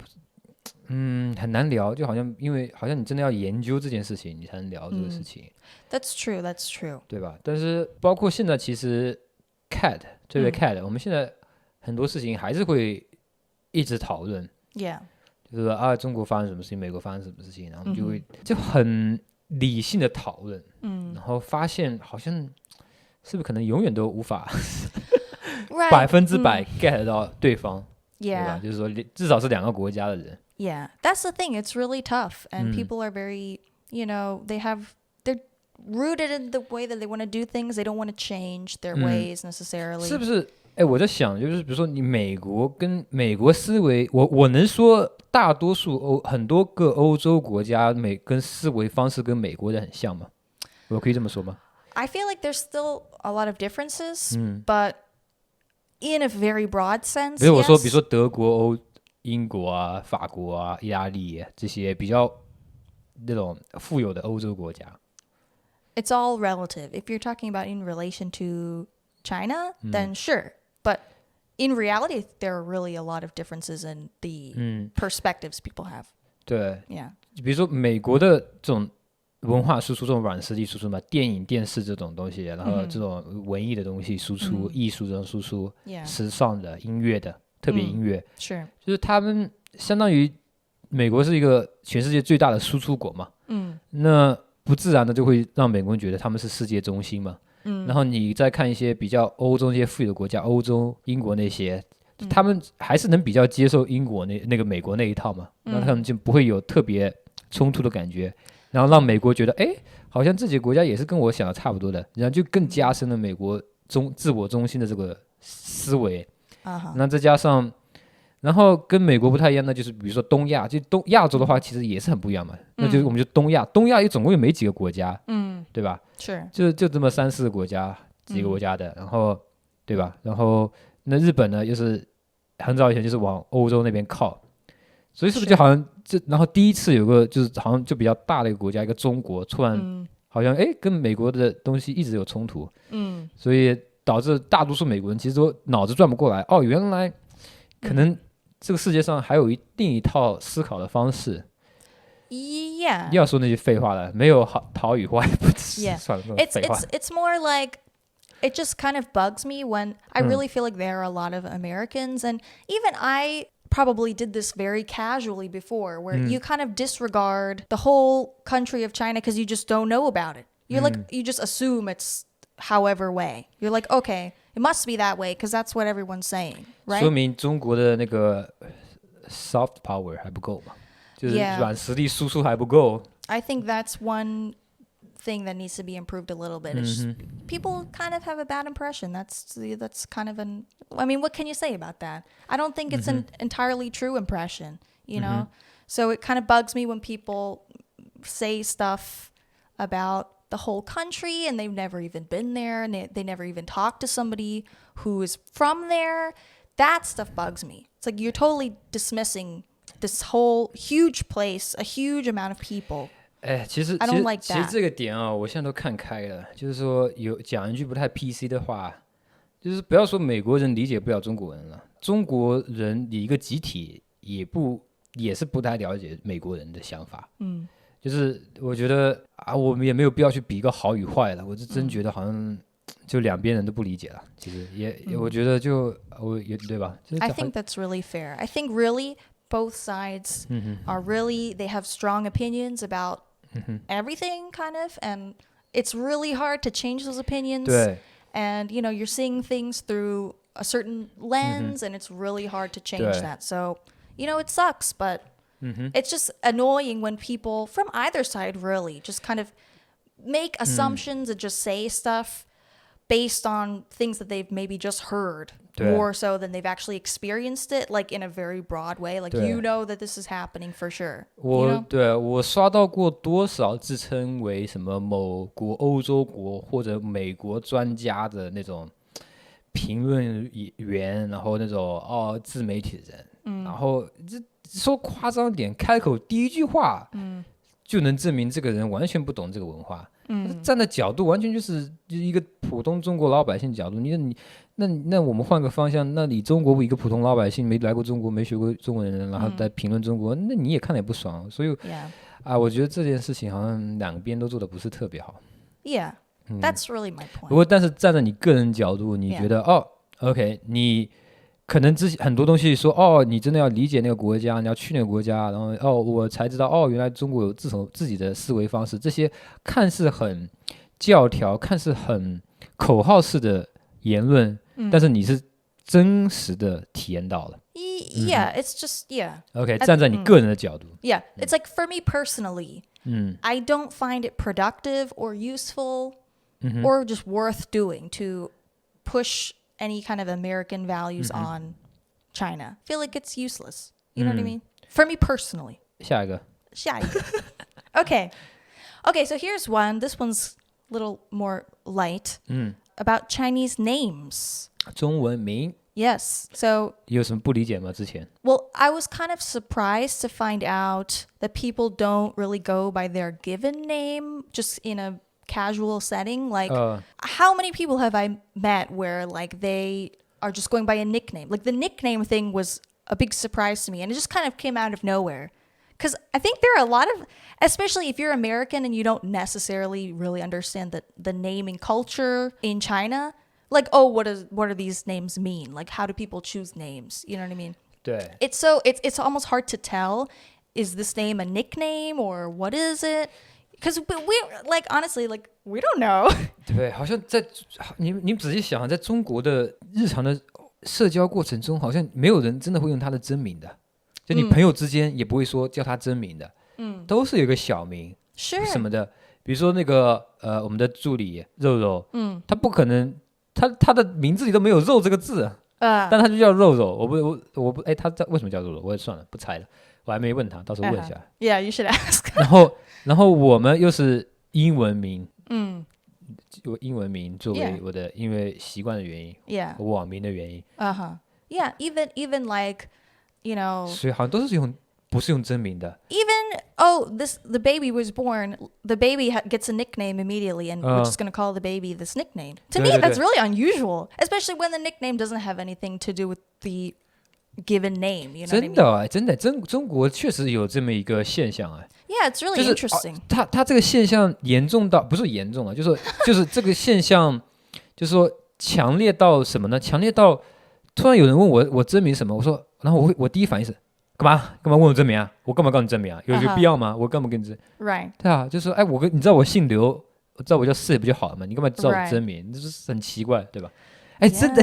很难聊，就好像因为好像你真的要研究这件事情，你才能聊这个事情。That's true. 对吧？但是包括现在，其实 Kat 这位 Kat，我们现在很多事情还是会一直讨论。Yeah， 就是说中国发生什么事情，美国发生什么事情，然后我们就会就很理性的讨论。然后发现好像是不是可能永远都无法100% get 到对方。对吧？就是说至少是2个国家的人。Yeah, that's the thing. It's really tough, and people are very, you know, they're rooted in the way that they want to do things. They don't want to change their ways necessarily. 是不是？我在想，就是比如说你美国跟美国思维，我能说大多数很多个欧洲国家跟思维方式跟美国的很像吗？我可以这么说吗？ I feel like there's still a lot of differences, but in a very broad sense. 比如我说，比如说德国、英国啊、法国啊、意大利这些比较那种富有的欧洲国家。It's all relative. If you're talking about in relation to China, then sure. But in reality, there are really a lot of differences in the perspectives people have. 对 ，Yeah. 比如说美国的这种文化输出，这种软实力输出嘛，电影、电视这种东西，然后这种文艺的东西输出，艺术这种输出，时尚的、音乐的，特别音乐，是，就是他们相当于美国是一个全世界最大的输出国嘛，那不自然的就会让美国人觉得他们是世界中心嘛。然后你再看一些比较欧洲那些富裕的国家，欧洲、英国那些，他们还是能比较接受英国那个美国那一套嘛，然后他们就不会有特别冲突的感觉，然后让美国觉得，哎，好像这几个国家也是跟我想的差不多的，然后就更加深了美国自我中心的这个思维。那再加上，然后跟美国不太一样的就是，比如说东亚，就亚洲的话，其实也是很不一样嘛。那就是我们就东亚总共也没几个国家，对吧？是，就这么3-4个国家，几个国家的，然后对吧？然后那日本呢，又是很早以前就是往欧洲那边靠，所以是不是就好像然后第一次有个就是好像就比较大的一个国家，一个中国，突然好像跟美国的东西一直有冲突，所以导致大多数美国人其实都脑子转不过来，原来可能这个世界上还有另一套思考的方式。Yeah. 要说那些废话了，没有好与坏，不算了，废话。It's more like it just kind of bugs me when I really feel like there are a lot of Americans, and even I probably did this very casually before, where you kind of disregard the whole country of China because you just don't know about it. You're like, you just assume it's however way. You're like, okay, it must be that way because that's what everyone's saying, right? 说明中国的那个 soft power 还不够嘛，就是软实力输出还不够。I think that's one thing that needs to be improved a little bit. People kind of have a bad impression. That's kind of I mean, what can you say about that? I don't think it's an entirely true impression, you know? So it kind of bugs me when people say stuff about the whole country and they've never even been there and they never even talked to somebody who is from there. That stuff bugs me. It's like you're totally dismissing this whole huge place, a huge amount of people. 其实 I don't like that. 其实这个点我现在都看开了，就是说讲一句不太 PC 的话，就是不要说美国人理解不了中国人了，中国人一个集体也是不太了解美国人的想法。就是我觉得我们也没有必要去比一个好与坏了，我是真觉得好像就两边人都不理解了。其实也我觉得对吧？I think that's really fair. I think really both sides are really, they have strong opinions about everything kind of, and it's really hard to change those opinions. 对。And you know, you're seeing things through a certain lens, and it's really hard to change that. So, you know, it sucks, but it's just annoying when people from either side really just kind of make assumptions and just say stuff based on things that they've maybe just heard more so than they've actually experienced it, like in a very broad way, like you know that this is happening for sure. 我刷到过多少自称为什么某国欧洲国或者美国专家的那种评论员，然后那种自媒体的人，然后说夸张点，开口第一句话就能证明这个人完全不懂这个文化。站的角度完全就是一个普通中国老百姓角度。那我们换个方向，那你中国一个普通老百姓没来过中国没学过中文的人，然后在评论中国，那你也看得也不爽。所以我觉得这件事情好像两边都做的不是特别好。Yeah, that's really my point. 不过但是站在你个人角度，你觉得OK， 你可能很多东西说你真的要理解那个国家，你要去那个国家，然后我才知道原来中国有自己的思维方式，这些看似很教条，看似很口号式的言论，但是你是真实的体验到了。Yeah, it's just OK， 站在你个人的角度。Yeah, it's like for me personally, I don't find it productive or useful or just worth doing to push any kind of American values on China. I feel like it's useless. You know what I mean? For me personally. 下一个 Okay, so here's one. This one's a little more light. About Chinese names. 中文名 Yes. So 有什么不理解吗？之前 Well, I was kind of surprised to find out that people don't really go by their given name just in a casual setting. Like, how many people have I met where like they are just going by a nickname? Like the nickname thing was a big surprise to me, and it just kind of came out of nowhere. Because I think there are a lot of, especially if you're American and you don't necessarily really understand the naming culture in China, like, what do these names mean? Like, how do people choose names? You know what I mean? 对 It's almost hard to tell. Is this name a nickname or what is it? Because we're like, honestly, like We don't know. 对，好像在你仔细想，在中国的日常的社交过程中，好像没有人真的会用他的真名的，就你朋友之间也不会说叫他真名的，都是有个小名什么的。比如说那个我们的助理肉肉，他不可能，他的名字里都没有肉这个字，但他就叫肉肉。我不，他为什么叫肉肉？我也算了，不猜了，我还没问他，到时候问一下。Yeah, you should ask. 然后我们又是英文名。我英文名作为我的，因为习惯的原因，网名的原因。Yeah, even like, you know. 所以好像都是不是用真名的。Even the baby was born, the baby gets a nickname immediately, and we're just going to call the baby this nickname. To me, that's really unusual, especially when the nickname doesn't have anything to do with the given name. You know 真的真的，中国确实有这么一个现象Yeah, it's really interesting. 它这个现象严重到不是严重啊，就是这个现象，就是说强烈到什么呢？强烈到突然有人问我真名什么，我说，然后我第一反应是干嘛问我真名啊？我干嘛告诉你真名啊？有必要吗？我干嘛跟你真 ？Right. 对啊，就是说，你知道我姓刘，我知道我叫四不就好了吗？你干嘛知道我真名？就是很奇怪，对吧？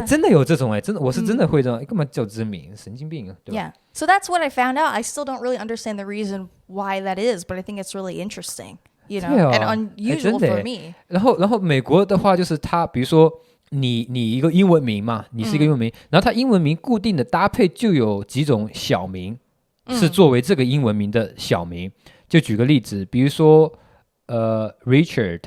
真的有这种真的我是真的会这样，干嘛叫真名？神经病啊，对吧 Yeah. So that's what I found out. I still don't really understand the reason why that is, but I think it's really interesting, you know, and unusual for me. 然后美国的话就是它，比如说你一个英文名嘛，你是一个英文名，然后它英文名固定的搭配就有几种小名，是作为这个英文名的小名。就举个例子，比如说Richard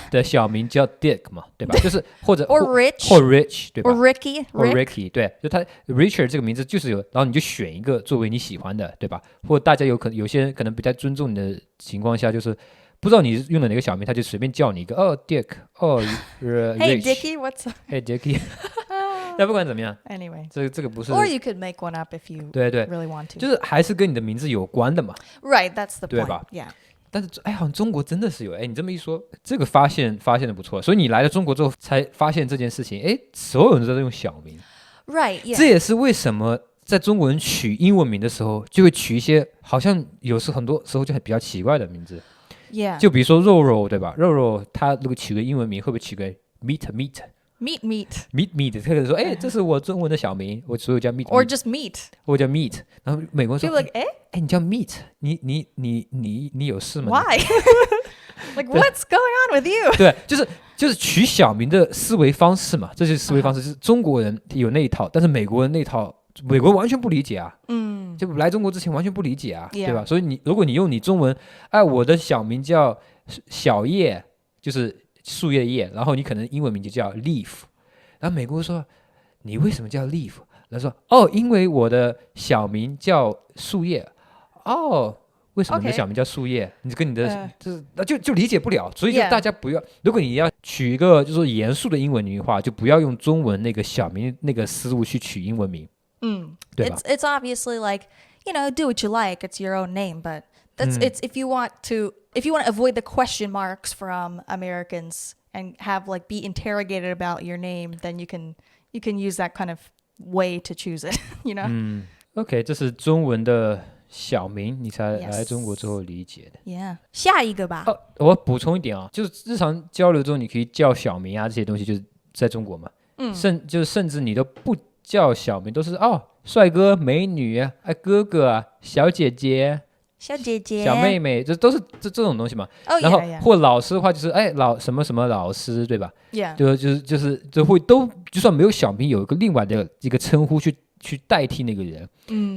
的小名叫 Dick 嘛，对吧？就是或者 or Rich 或 Rich 对吧 ？or Ricky 对，就他 Richard 这个名字就是有，然后你就选一个作为你喜欢的，对吧？或大家有些人可能比较尊重你的情况下，就是不知道你用的哪个小名，他就随便叫你一个Dick Rich Hey Dickie, what's up? Hey Dickie 但不管怎么样 Anyway, 这个不是 or you could make one up if you 对 really want to. 就是还是跟你的名字有关的嘛。Right, that's the 对 point. 吧 Yeah. 但是好像中国真的是有你这么一说，这个发现的不错，所以你来了中国之后才发现这件事情，所有人都在用小名 Right, yeah. 这也是为什么在中国人取英文名的时候就会取一些好像很多时候就比较奇怪的名字 Yeah. 就比如说肉肉，对吧？肉肉他如果取个英文名会不会取个 meat meat 他可能说这是我中文的小名，我所有叫 meat Or just meat. 我叫 meat， 然后美国人说 People like, 你叫 meat， 你有事吗？ Why? Like, what's going on with you? 对，就是取小名的思维方式嘛，这些思维方式是中国人有那一套，但是美国人那一套，美国人完全不理解啊。就来中国之前完全不理解啊，对吧？所以如果你用你中文，我的小名叫小叶，就是树叶的叶，然后你可能英文名就叫 leaf， 然后美国人说你为什么叫 leaf？ 他说因为我的小名叫树叶。为什么你的小名叫树叶？你跟你的就理解不了，所以就大家不要。如果你要取一个就是严肃的英文名的话，就不要用中文那个小名那个思路去取英文名。对吧？ It's obviously like, you know, do what you like. It's your own name, but it's if you want to avoid the question marks from Americans and have like be interrogated about your name, then you can use that kind of way to choose it, you know? OK， 这是中文的小名，你才来中国之后理解的。Yeah， 下一个吧。我补充一点就是日常交流中你可以叫小名啊，这些东西就是在中国嘛，甚至你都不叫小名，都是帅哥、美女哥哥啊、小姐姐、小姐姐、小妹妹，这都是这种东西嘛。然后或老师的话就是老什么什么老师，对吧？ Yeah， 就会都就算没有小名，有一个另外的一个称呼去代替那个人。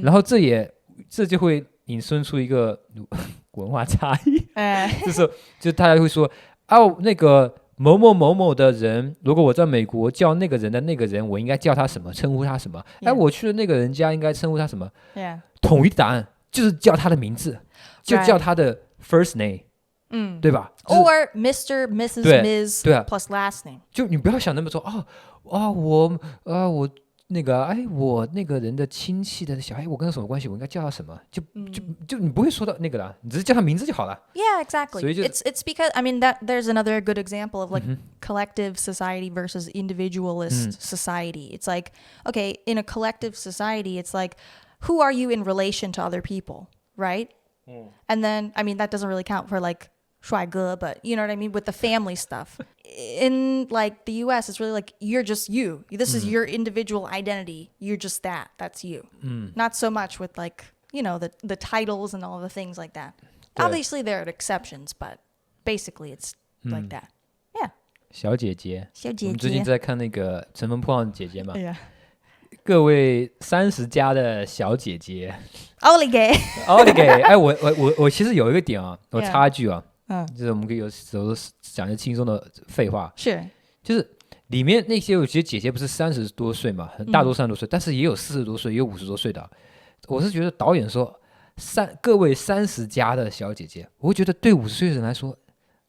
然后这就会引申出一个文化差异。就大家会说那个某某某某的人，如果我在美国叫那个人的那个人，我应该叫他什么，称呼他什么？我去了那个人家应该称呼他什么？统一答案就是叫他的名字，就叫他的 first name，对吧？ Or Mr. Mrs. Ms. plus last name。就你不要想那么多我那个我那个人的亲戚的小孩，我跟他什么关系？我应该叫他什么？就你不会说到那个啦，你只是叫他名字就好了。Yeah, exactly. It's because I mean that there's another good example of like collective society versus individualist society. It's like, okay, in a collective society, it's like, who are you in relation to other people, right? And then I mean that doesn't really count for like 帅哥, but you know what I mean, with the family stuff. In like the US, it's really like you're just you. This is your individual identity. You're just that. That's you. Not so much with like, you know, the titles and all the things like that. Obviously, there are exceptions, but basically it's like that. Yeah. 小姐姐，小姐姐。我们最近在看那个《乘风破浪的姐姐》嘛。Yeah. 各位30加的小姐姐。Olige。哎，我其实有一个点啊，我插一句啊。就是我们可以有时候讲一些轻松的废话，是，就是里面那些有些姐姐不是30多岁嘛，大多30多岁，但是也有40多岁，也有50多岁的。我是觉得导演说各位30加的小姐姐，我会觉得对50岁的人来说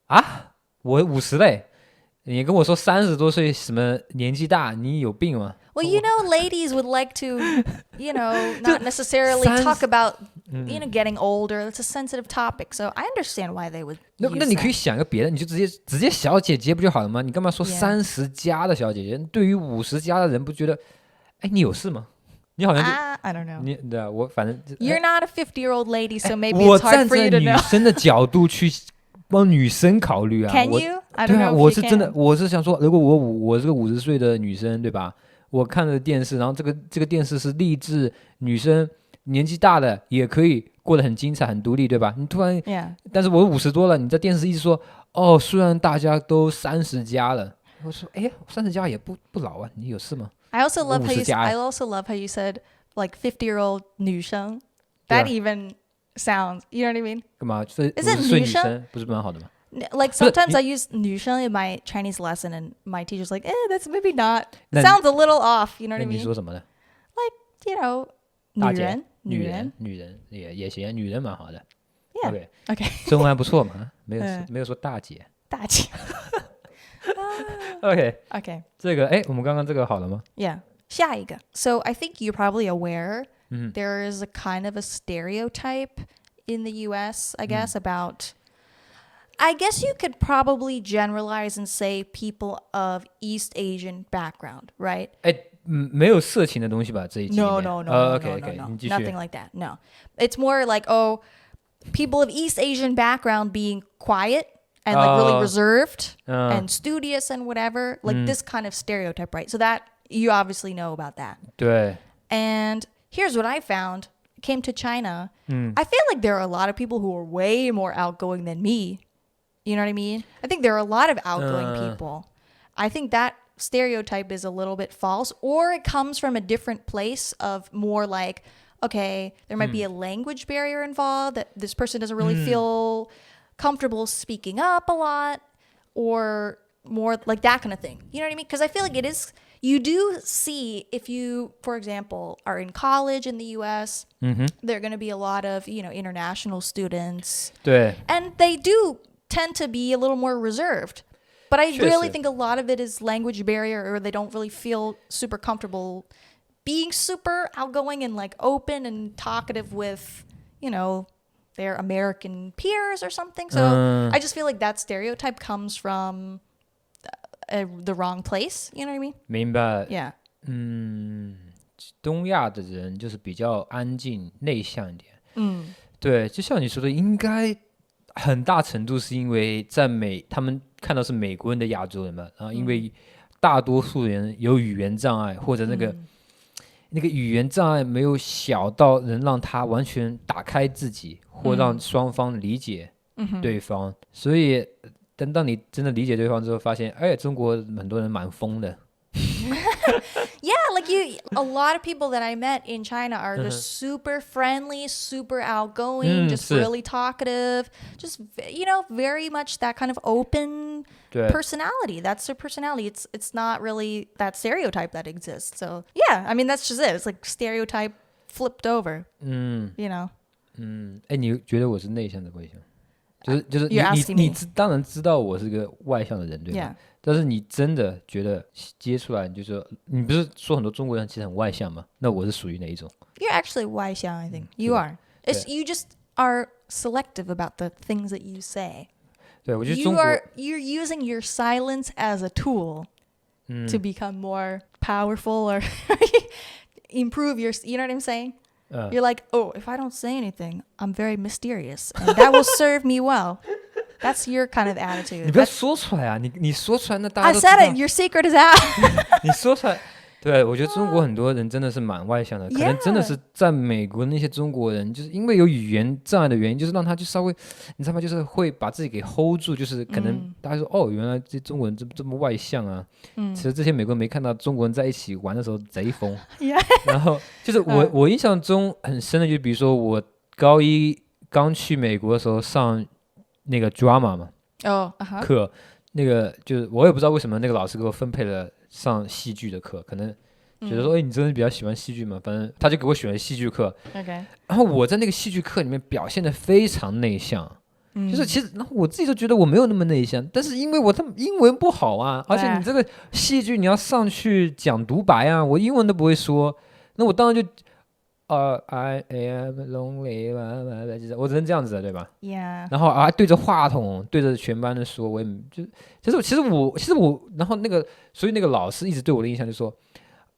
啊，我50嘞，你跟我说30多岁什么年纪大，你有病吗？ Well, you know, ladies would like to, you know, not necessarily talk about, you know, getting older. It's a sensitive topic, so I understand why they would. 那你可以想一个别的，你就直接小姐姐不就好了吗？你干嘛说30加的小姐姐？对于50加的人，不觉得，哎，你有事吗？你好像就 I don't know. 你对啊，我反正 You're not a 50-year-old lady, so maybe it's hard for you to know. 我站在女生的角度去帮女生考虑啊。Can you? I don't 对 know 啊， if 我 you 是 can. 真的，我是想说，如果我是个50岁的女生，对吧？我看了电视，然后这个电视是励志女生年纪大的也可以过得很精彩、很独立，对吧？你突然， Yeah. 但是我50多了，你在电视一直说，哦，虽然大家都30加了，我说，哎，30加也不老啊，你有事吗？ I also love how you. 50加。 I also love how you said like 50-year-old 女生. That even sounds. You know what I mean? 干嘛？ Is it 50岁女女生？生不是蛮好的吗？ Like sometimes I use 女生 in my Chinese lesson, and my teacher's like, that's maybe not. Sounds a little off. You know what I 那你 mean? 说什么呢？ Like, you know, 大姐，女人也行，女人蛮好的。 Yeah. Okay. 中文还不错嘛，没有说大姐。大姐。OK. Okay. 这个，我们刚刚这个好了吗？ Yeah. 下一个. So I think you're probably aware there is a kind of a stereotype in the US, I guess, about. I guess you could probably generalize and say people of East Asian background, right? 没有色情的东西吧？这一集里面 No. OK， 你继续。 Nothing like that. No. It's more like, people of East Asian background being quiet and like really reserved and studious and whatever. Like this kind of stereotype, right? So that you obviously know about that. 对。 And here's what I found. I came to China. I feel like there are a lot of people who are way more outgoing than me. You know what I mean? I think there are a lot of outgoing people. I think that stereotype is a little bit false, or it comes from a different place of more like, okay, there might be a language barrier involved, that this person doesn't really feel comfortable speaking up a lot, or more like that kind of thing. You know what I mean? Because I feel like it is, you do see, if you, for example, are in college in the US, there are going to be a lot of, you know, international students. 对。 And they do tend to be a little more reserved. But I really think a lot of it is language barrier, or they don't really feel super comfortable being super outgoing and like open and talkative with, you know, their American peers or something. So I just feel like that stereotype comes from the wrong place. You know what I mean? 明白。 Yeah. 东亚的人就是比较安静内向一点。对，就像你说的，应该很大程度是因为他们看到是美国人的亚洲人嘛，然后因为大多数人有语言障碍，或者那个语言障碍没有小到能让他完全打开自己，或让双方理解对方。所以等到你真的理解对方之后，发现，中国很多人蛮疯的。Yeah, like a lot of people that I met in China are just super friendly, super outgoing, just really talkative, just, you know, very much that kind of open personality. That's their personality. It's not really that stereotype that exists. So yeah, I mean, that's just it. It's like stereotype flipped over, you know? 你觉得我是内向的外向？就是你当然知道我是个外向的人，对吧？ Yeah. 但是你真的觉得接出来，你就说你不是说很多中国人其实很外向吗？那我是属于哪一种？ You're actually 外向, I think. You are. It's, you just are selective about the things that you say. 对，我觉得中国 You're using your silence as a tool to become more powerful or improve your, you know what I'm saying? You're like, if I don't say anything, I'm very mysterious, and that will serve me well. That's your kind of attitude. 你不要说出来啊！你说出来，那大家 I 都知道。 said it. Your secret is out. 你说出来，对，我觉得中国很多人真的是蛮外向的，可能真的是在美国那些中国人，就是因为有语言障碍的原因，就是让他就稍微，你知道吗？就是会把自己给 hold 住，就是可能大家说，哦，原来这中国人这么外向啊。其实这些美国人没看到中国人在一起玩的时候贼疯。然后就是我印象中很深的，就比如说我高一刚去美国的时候上那个 drama 嘛课，那个就是我也不知道为什么那个老师给我分配了上戏剧的课，可能觉得说，你真的比较喜欢戏剧嘛，反正他就给我选了戏剧课。然后我在那个戏剧课里面表现得非常内向，就是其实然后我自己都觉得我没有那么内向，但是因为我英文不好啊，而且你这个戏剧你要上去讲独白啊，我英文都不会说，那我当然就I am lonely， 我只能这样子的，对吧？ Yeah. 然后还对着话筒，对着全班的说，我也其实我，然后所以那个老师一直对我的印象就说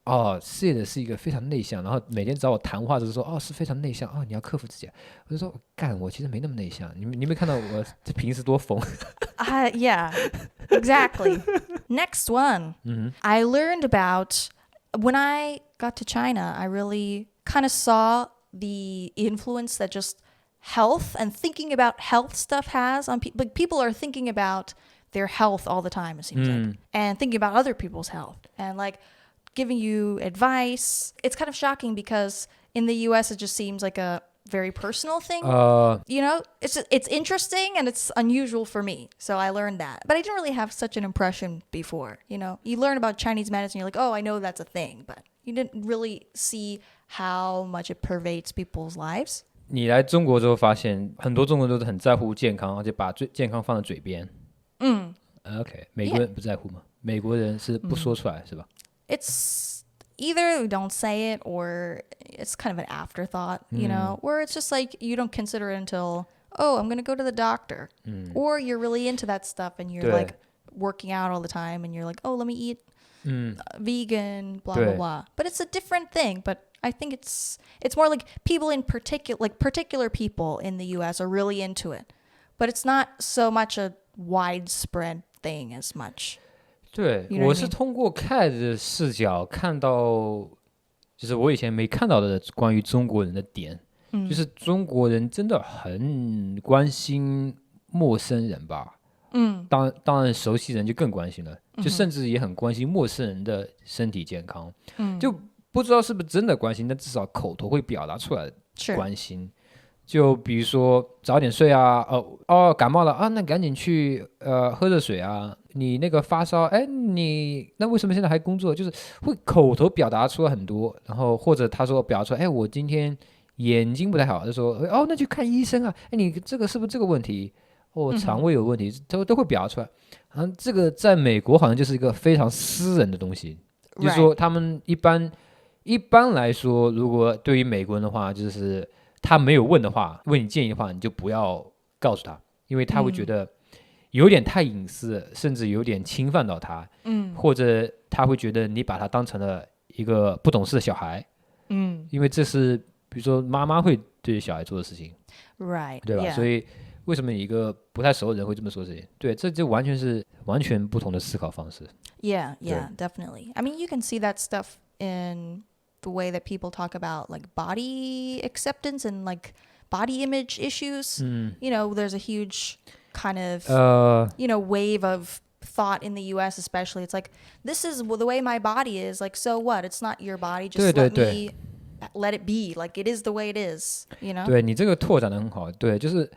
，Sid 是一个非常内向，然后每天找我谈话就是说，是非常内向，你要克服自己。我就说，干，我其实没那么内向，你没看到我这平时多疯？Yeah, exactly. Next one. I learned about when I got to China. I really kind of saw the influence that just health and thinking about health stuff has on people. Like people are thinking about their health all the time, it seems like, and thinking about other people's health and like giving you advice. It's kind of shocking because in the US it just seems like a very personal thing. It's interesting and it's unusual for me. So I learned that. But I didn't really have such an impression before. You learn about Chinese medicine, you're like, oh, I know that's a thing, but you didn't really see how much it pervades people's lives. 你来中国之后发现很多中国人都是很在乎健康，而且把健康放在嘴边。OK， 美国人不在乎吗？美国人是不说出来是吧？ It's either we don't say it or it's kind of an afterthought, where it's just like you don't consider it until, oh, I'm going to go to the doctor. Or you're really into that stuff and you're like working out all the time and you're like, oh, let me eat vegan, blah, blah, blah. But it's a different thing. But I think it's more like people in particular, like particular people in the US are really into it. But it's not so much a widespread thing as much. 对，我是通过 Kat 的视角看到，就是我以前没看到的关于中国人的点，就是中国人真的很关心陌生人吧。当然熟悉人就更关心了，就甚至也很关心陌生人的身体健康。就不知道是不是真的关心，但至少口头会表达出来的关心。就比如说早点睡啊，感冒了啊，那赶紧去喝热水啊。你那个发烧，你那为什么现在还工作？就是会口头表达出来很多，然后或者他说表达出来，我今天眼睛不太好，就说那去看医生啊。你这个是不是这个问题？肠胃有问题，都会表达出来。这个在美国好像就是一个非常私人的东西，就是说他们一般来说，如果对于美国人的话，就是他没有问的话，问你建议的话，你就不要告诉他，因为他会觉得有点太隐私，甚至有点侵犯到他，或者他会觉得你把他当成了一个不懂事的小孩，因为这是比如说妈妈会对小孩做的事情，对吧？所以为什么一个不太熟的人会这么说事情？对，这就完全不同的思考方式。Yeah, definitely. I mean, you can see that stuff in the way that people talk about like body acceptance and like body image issues. There's a huge kind of wave of thought in the US especially. It's like, this is the way my body is, like, so what? It's not your body, just let it be, like it is the way it is, 对，你这个拓展的很好。对，就是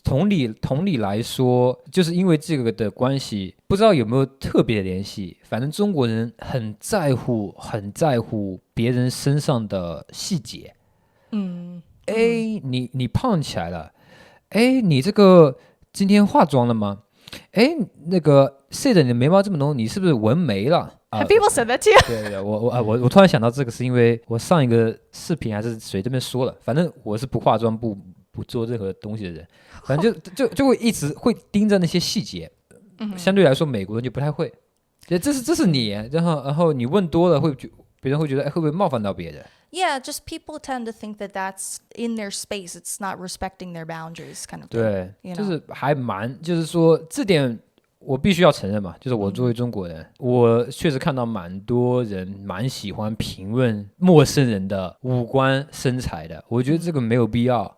同理来说，就是因为这个的关系，不知道有没有特别的联系，反正中国人很在乎别人身上的细节。你胖起来了，你这个今天化妆了吗？那个 Sid 你的眉毛这么浓，你是不是纹眉了？Have people said that to you? 对，我突然想到这个，是因为我上一个视频还是谁这边说了，反正我是不化妆不做任何东西的人，反正就会一直会盯着那些细节。相对来说，美国人就不太会。这是你，然后你问多了会别人会觉得会不会冒犯到别人。Yeah, just people tend to think that that's in their space. It's not respecting their boundaries kind of thing. 对， you know? 就是还蛮，就是说这点我必须要承认嘛，就是我作为中国人，我确实看到蛮多人蛮喜欢评论陌生人的五官身材的，我觉得这个没有必要。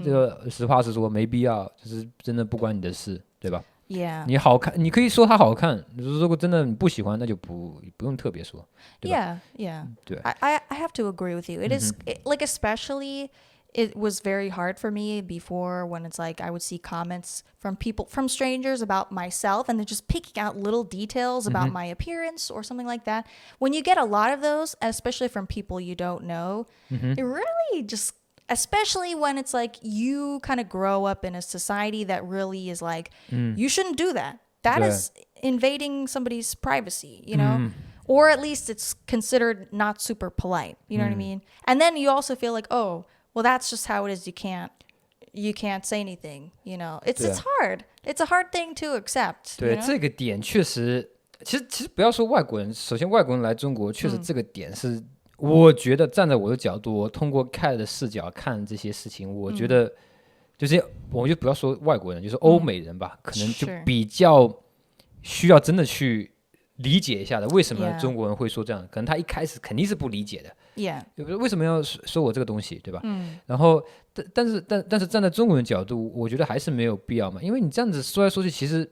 这个实话实说，没必要，就是真的不关你的事，对吧？ Yeah. 你好看，你可以说它好看。如果真的你不喜欢，那就不用特别说，对吧？ Yeah. 对。I have to agree with you. It is like especially it was very hard for me before when it's like I would see comments from people from strangers about myself and they're just picking out little details about my appearance or something like that. When you get a lot of those, especially from people you don't know, it really just especially when it's like you kind of grow up in a society that really is like you shouldn't do that. That is invading somebody's privacy, you know? Or at least it's considered not super polite, you know what I mean? And then you also feel like, oh, well, that's just how it is. You can't say anything, you know. It's hard. It's a hard thing to accept. 对， you know? 这个点确实，其实不要说外国人，首先外国人来中国，确实这个点是，我觉得站在我的角度，我通过 Kat 的视角看这些事情，我觉得就是我就不要说外国人，就是欧美人吧，可能就比较需要真的去理解一下的，为什么中国人会说这样？可能他一开始肯定是不理解的。Yeah. 为什么要说我这个东西，对吧？然后但是站在中国人角度，我觉得还是没有必要嘛，因为你这样子说来说去，其实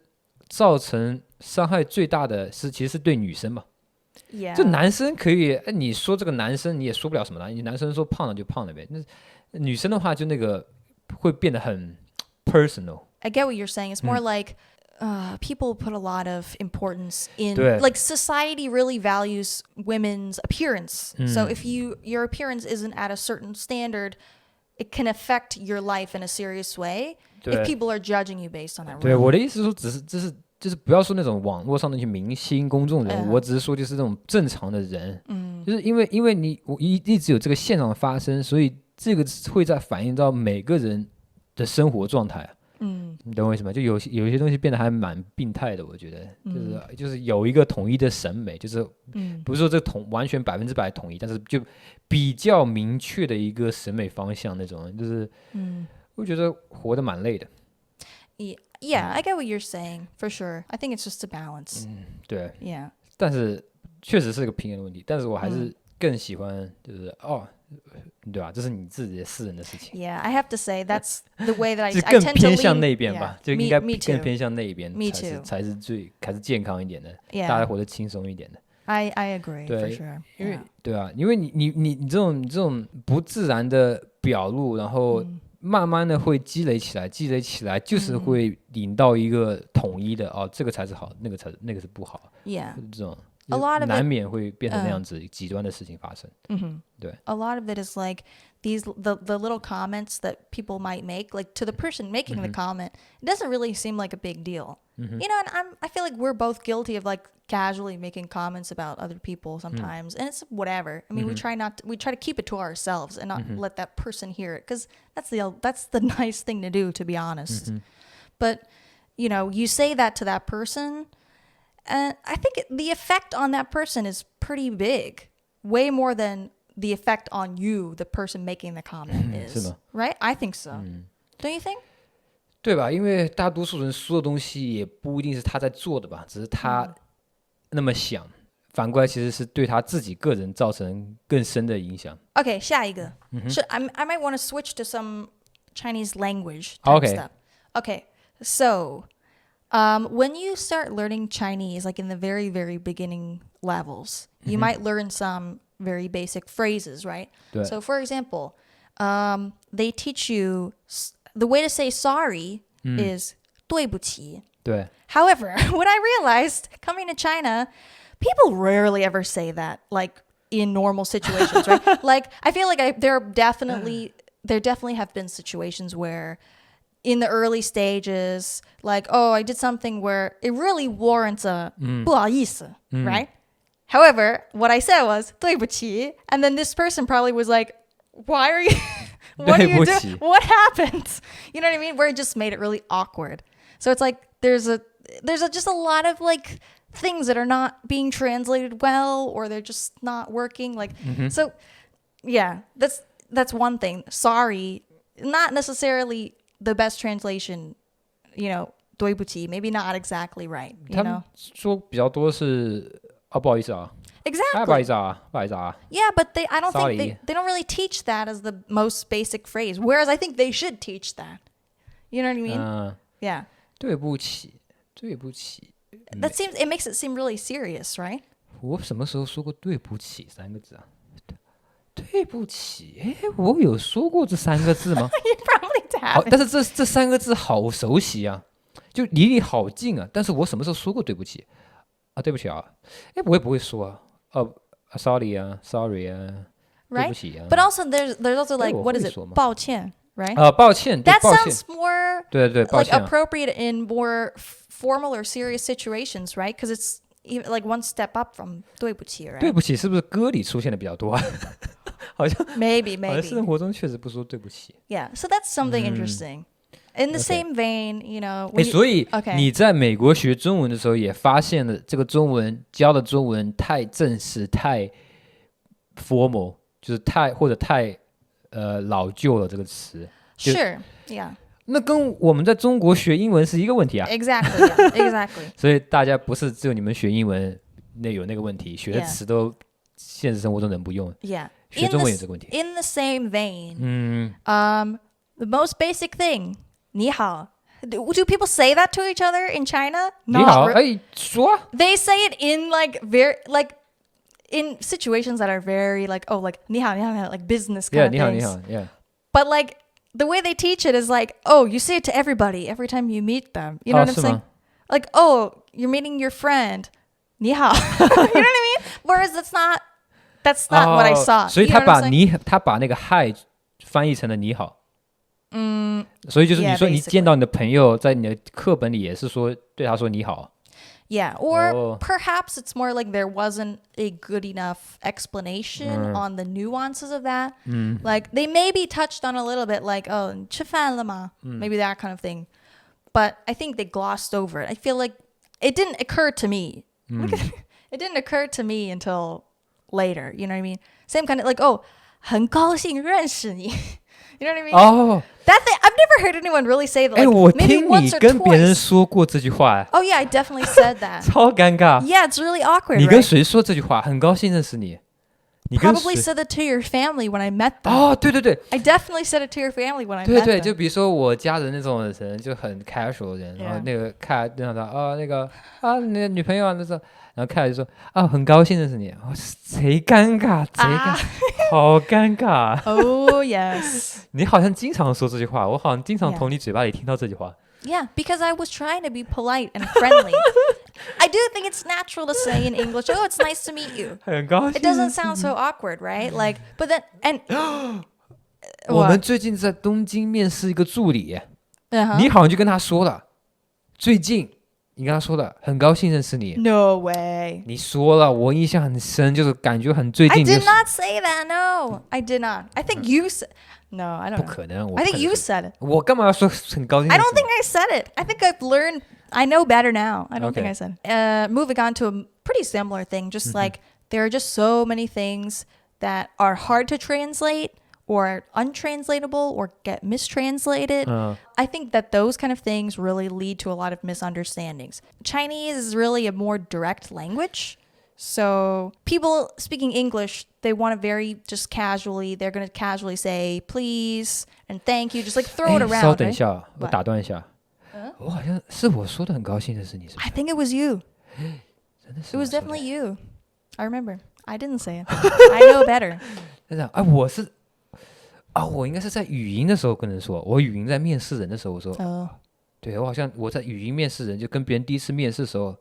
造成伤害最大的其实是对女生嘛。Yeah. 就男生可以，你说这个男生你也说不了什么的，你男生说胖了就胖了呗。那女生的话就那个会变得很 personal。 I get what you're saying. It's more like people put a lot of importance in 对 like society really values women's appearance. So if your appearance isn't at a certain standard, it can affect your life in a serious way 对 if people are judging you based on that. 对，我的意思是说，就是不要说那种网络上那些明星公众人物，我只是说就是那种正常的人，就是因为我一直有这个现象发生，所以这个会在反映到每个人的生活状态。你懂我意思吗？就有一些东西变得还蛮病态的，我觉得，就是有一个统一的审美，就是不是说这完全100%统一，但是就比较明确的一个审美方向那种，就是我觉得活得蛮累的。Yeah, I get what you're saying for sure. I think it's just a balance. 对 Yeah. 但是确实是个平衡的问题，但是我还是更喜欢就是对吧？这是你自己的私人的事情。Yeah, I have to say that's the way that I 就 I 更 tend to 偏向 lean. 那边吧， Yeah. 就应该 Me 更 too. 偏向那边 Me too. 才是健康一点的， Yeah. 大家活得轻松一点的。I agree 对 for sure. 因为 Yeah. 对啊，因为你这种不自然的表露，然后慢慢的会积累起来，就是会引到一个统一的这个才是好，那个是不好。Yeah. 这种 A lot of it- 难免会变成那样子极端的事情发生。对 A lot of it is like the little comments that people might make, like to the person making the comment, it doesn't really seem like a big deal. You know, and I feel like we're both guilty of like casually making comments about other people sometimes, and it's whatever. I mean, we try to keep it to ourselves and not let that person hear it, because that's the nice thing to do, to be honest. But you know, you say that to that person, and I think the effect on that person is pretty big, way more than the effect on you, the person making the comment, is. 是吗？ Right? I think so. Don't you think? 对吧？因为大多数人说的东西也不一定是他在做的吧，只是他那么想，反过来其实是对他自己个人造成更深的影响。 Okay, 下一个. I might want to switch to some Chinese language type Okay. stuff. Okay, so when you start learning Chinese, like in the very, very beginning levels, you might learn some very basic phrases, right? 对 So, for example, they teach you the way to say sorry is 对不起. 对 However, what I realized coming to China, people rarely ever say that, like in normal situations, right? Like, I feel like there definitely have been situations where in the early stages, like, oh, I did something where it really warrants a 不好意思, right? However, what I said was 对不起, and then this person probably was like, why are you, what are you doing? What happened? You know what I mean? Where it just made it really awkward. So it's like, there's just a lot of like things that are not being translated well, or they're just not working. Like, so yeah, that's one thing. Sorry, not necessarily the best translation, 对不起, maybe not exactly right, you know? 他们说比较多是不好意思啊 Exactly. 不好意思啊不好意思啊 Yeah, but I don't Sorry. think they don't really teach that as the most basic phrase, whereas I think they should teach that. You know what I mean? Yeah. 对不起 It makes it seem really serious, right? 我什么时候说过对不起3个字啊对不起我有说过这3个字吗 You probably 好 haven't. 但是这3个字好熟悉啊就离你好近啊但是我什么时候说过对不起对不起啊我也不会说啊sorry 啊 sorry 啊 Right? 对不起啊 But also there's also like, what is it? 我会说吗？抱歉, right? 抱歉 That 抱歉 sounds more 对抱 like 歉啊 appropriate in more formal or serious situations, right? Because it's even like one step up from 对不起, right? 对不起是不是歌里出现的比较多啊好像 Maybe. 好像生活中确实不说对不起 Yeah, so that's something interesting. In the same vein,所以 Okay. 你在美国学中文的时候也发现了这个中文教的中文太正式太 formal 就是太老旧了这个词 Sure, yeah. 那跟我们在中国学英文是一个问题啊 Exactly, yeah, exactly. 所以大家不是只有你们学英文有那个问题学的词都现实生活中人不用 Yeah. 学中文有这个问题 In the same vein, the most basic thing, 你好. Do people say that to each other in China? 你好 Not 说啊 They say it in in situations that are very like, oh, like 你好 like business kind of things. 你好 yeah But like the way they teach it is like, oh, you say it to everybody every time you meet them. You know what I'm 是吗 saying? Like, oh, you're meeting your friend. 你好. You know what I mean? Whereas that's not what I saw. 所以 You know 他 what I'm saying? 他把那个 hi 翻译成了你好所以就是你 Yeah, 说你 basically. 见到你的朋友在你的课本里也是说对他说你好 Yeah, or Oh. perhaps it's more like there wasn't a good enough explanation on the nuances of that. Like they maybe touched on a little bit like, oh, 吃饭了吗? Maybe that kind of thing. But I think they glossed over it. I feel like it didn't occur to me. It didn't occur to me until later. You know what I mean? Same kind of like, oh, 很高兴认识你. You know what I mean? 哦 That thing, I've never heard anyone really say that. Like, 我 maybe 听 once 你 or 跟别人 twice. 说过这句话 Oh yeah, I definitely said that. 超尴尬 Yeah, it's really awkward, 你跟 right? 谁说这句话很高兴认识你你跟 Probably 谁 said it to your family when I met them. 哦对对对 I definitely said it to your family when I 对 met 对 them. 就比如说我家人那种人就很 casual 的人 Yeah. 然后那个看让他那个你的女朋友啊那时候然后看就说很高兴认识你贼尴尬贼尴尬好尴尬 Oh, yes. 你好像经常说这句话我好像经常 Yeah. 从你嘴巴里听到这句话 Yeah, because I was trying to be polite and friendly. I do think it's natural to say in English, oh, it's nice to meet you. 很高兴 It doesn't sound so awkward, right? Like, but then, and 我们最近在东京面试一个助理 Uh-huh. 你好像就跟他说了最近你跟他说了很高兴认识你 No way. 你说了我印象很深就是感觉很最 I 近就 did 是 not say that. No, I did not. I think you said. No, I don't 不 know. 可能我 I 不 think 可能 you 说 said it. 我干嘛要说很高兴 I 认识 don't 你 think I said it. I think I've learned. I know better now. I don't think Okay. I said it. Moving on to a pretty similar thing, just like there are just so many things that are hard to translate or untranslatable or get mistranslated. I think that those kind of things really lead to a lot of misunderstandings. Chinese is really a more direct language. So people speaking English, they want to very just casually, they're going to casually say please and thank you, just like throw it 稍 around. 等一 Right? 下我 What? 打断一下我好像是我说的很高兴认识你是不 I 是 think it was you. 真的是 It 我 was 说的 definitely you. I remember. I didn't say it. I know better. 真的我是我应该是在语音的时候跟人说我语音在面试人的时候我说 Oh. 对我好像我在语音面试人就跟别人第一次面试的时候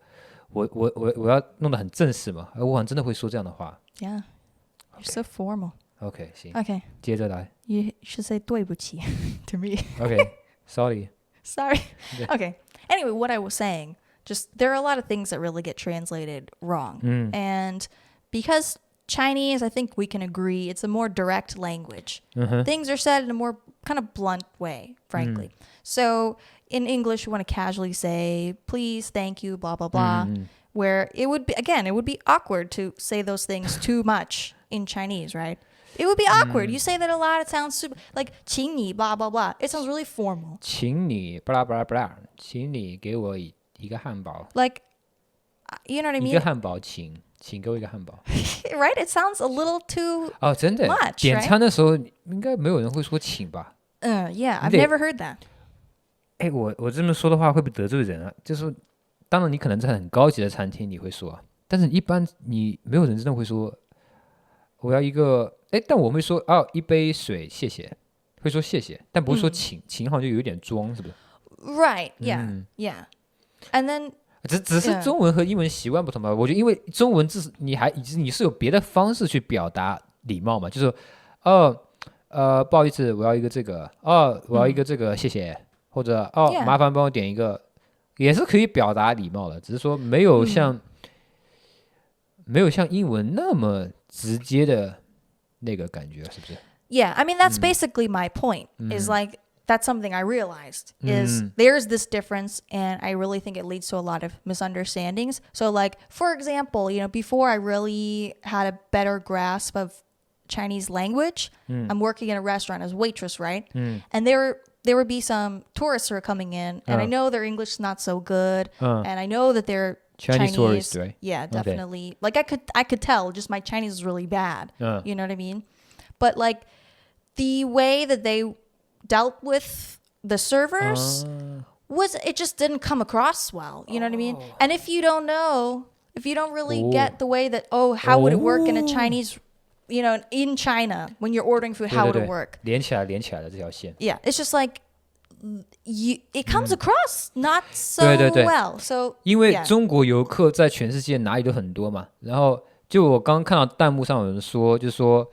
我要弄得很正式嘛我好像真的会说这样的话 Yeah. You're so formal. OK 行 Okay. 接着来 You should say 对不起 to me. OK sorry Sorry. Yeah. Okay. Anyway, what I was saying, just there are a lot of things that really get translated wrong. And because Chinese, I think we can agree, it's a more direct language. Things are said in a more kind of blunt way, frankly. So in English, you want to casually say, please, thank you, blah, blah, blah. where it would be awkward to say those things too much in Chinese, right? It would be awkward. You say that a lot, it sounds super like 请你 blah blah blah. It sounds really formal. 请你 blah blah blah， 请你给我一个汉堡。Like, you know what I mean? 一个汉堡，请给我一个汉堡。Right? It sounds a little too 真的 much, 点餐的时候应该没有人会说请吧？Yeah, I've never heard that. 我这么说的话会不会得罪人啊？就是当然你可能在很高级的餐厅你会说，但是一般你没有人真的会说我要一个但我们会说一杯水谢谢，会说谢谢，但不会说请，请好像就有点装，是不是？ Right, yeah, yeah. And then 只是中文和英文习惯不同吧？我觉得因为中文你是有别的方式去表达礼貌嘛，就是不好意思，我要一个这个，我要一个这个谢谢，或者麻烦帮我点一个，也是可以表达礼貌的，只是说没有像英文那么直接的那个感觉，是不是？ Yeah, I mean that's basically my point. Is like that's something I realized is there's this difference, and I really think it leads to a lot of misunderstandings. So like, for example, before I really had a better grasp of Chinese language, I'm working in a restaurant as a waitress, right? And there would be some tourists who are coming in, and I know their English is not so good, and I know that they're Chinese tourists, right? Yeah, definitely. Okay. Like I could tell just my Chinese is really bad. You know what I mean? But like the way that they dealt with the servers it just didn't come across well. You know what I mean? And if you don't really get the way that how would it work in a Chinese, in China when you're ordering food, how would it work? 连起来的这条线。Yeah, it's just like it comes across not so 对 well. So 因为中国游客在全世界哪里都很多嘛，然后就我刚刚看到弹幕上有人说，就是说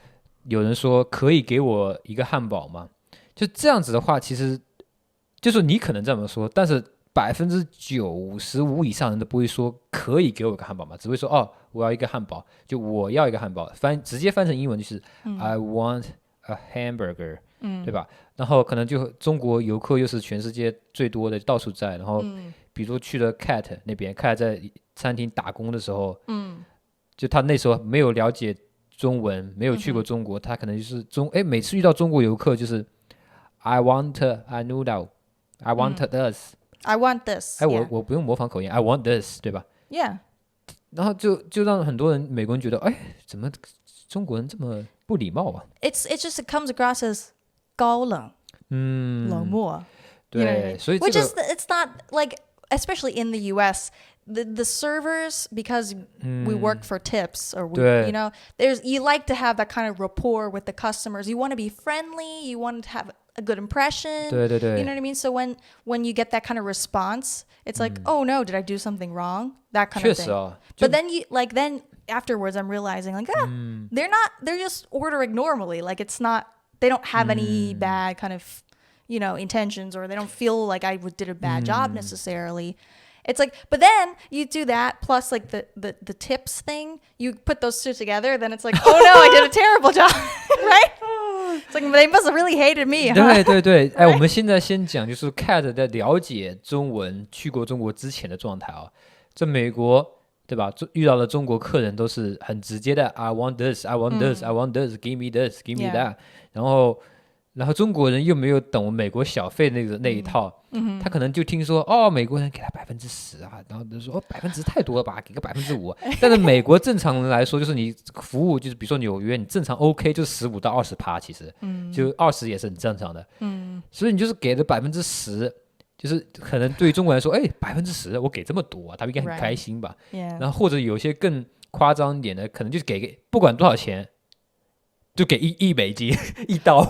有人说可以给我一个汉堡吗？就这样子的话，其实就是你可能这么说，但是95%以上人都不会说可以给我一个汉堡嘛，只会说我要一个汉堡，就我要一个汉堡，直接翻成英文就是 I want a hamburger，对吧？然后可能就中国游客又是全世界最多的，到处在，然后比如说去了 Kat 那边，Kat 在餐厅打工的时候，就他那时候没有了解中文，没有去过中国，他可能就是每次遇到中国游客就是 I want a noodle, I want this, I want this. 我不用模仿口音 I want this， 对吧？ Yeah. 然后就让很多人美国人觉得怎么中国人这么不礼貌啊？ It comes across as 高冷，冷漠。对，所以这个 which is it's not like especially in the US the servers because we work for tips or you like to have that kind of rapport with the customers. You want to be friendly, you want to have a good impression. 对 You know what I mean? So when you get that kind of response, it's like, oh no, did I do something wrong? That kind of thing. 确实啊。But then afterwards I'm realizing like they're just ordering normally. Like it's not they don't have any bad kind of intentions, or they don't feel like I did a bad job necessarily. It's like, but then you do that plus like the tips thing, you put those two together, then it's like, oh no, I did a terrible job, right? It's like they must have really hated me. 对，我们现在先讲就是 Kat 在了解中文去过中国之前的状态啊。在美国，对吧？遇到的中国客人都是很直接的 I want this, I want this, I want this, give me this, give me that. 然后中国人又没有懂美国小费那一套，他可能就听说美国人给他10%啊，然后就说10%太多了吧，给个5%。但是美国正常人来说，就是你服务就是比如说纽约，你正常 OK 就15%到20%，其实就20%也是很正常的。所以你就是给了10%，就是可能对于中国人来说，10%我给这么多，他们应该很开心吧？ 然后或者有些更夸张一点的，可能就是给不管多少钱。就给$1一刀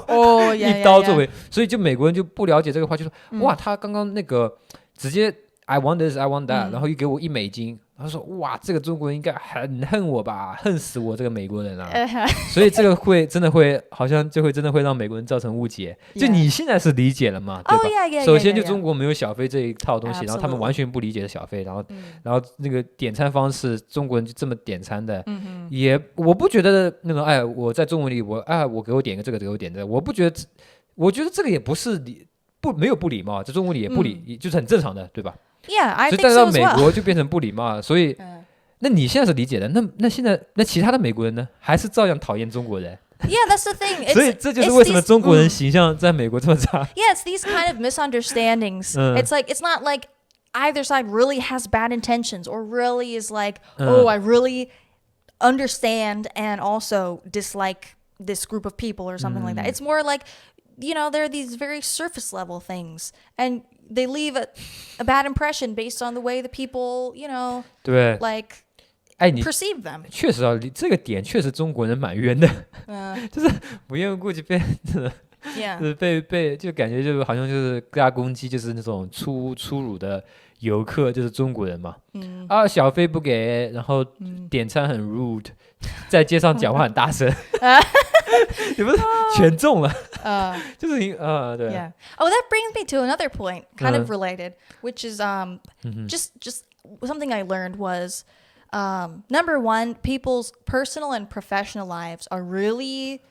一刀作为，所以就美国人就不了解这个话，就说哇，他刚刚那个直接 I want this, I want that，然后又给我$1，然后说哇，这个中国人应该很恨我吧，恨死我这个美国人啊！所以这个真的会好像就会真的会让美国人造成误解。就你现在是理解了嘛？对吧？首先就中国没有小费这一套东西，然后他们完全不理解小费，然后那个点餐方式，中国人就这么点餐的，我不觉得那种我在中文里我给我点个这个，给我点这个，我觉得这个也不是没有不礼貌，在中文里也不就是很正常的，对吧？Yeah, I think so as well. 所以带到美国就变成不礼貌了，所以那你现在是理解的，那现在那其他的美国人呢，还是照样讨厌中国人？Yeah, that's the thing. 所以这就是为什么中国人形象在美国这么差。Yeah, it's these kind of misunderstandings. It's like it's not like either side really has bad intentions or really is like, oh, I really understand and also dislike this group of people or something like that. It's more like, there are these very surface level things and they leave a bad impression based on the way the people, 对 like 你 perceive them. 确实这个点确实中国人蛮冤的，就是无缘无故就被就是被就感觉就好像就是大家攻击就是那种粗鲁的游客就是中国人嘛，小费不给，然后点餐很 rude， 在街上讲话很大声，你不是全中了，就是对。Yeah. Oh, that brings me to another point, kind of related, which is just something I learned was number one, people's personal and professional lives are really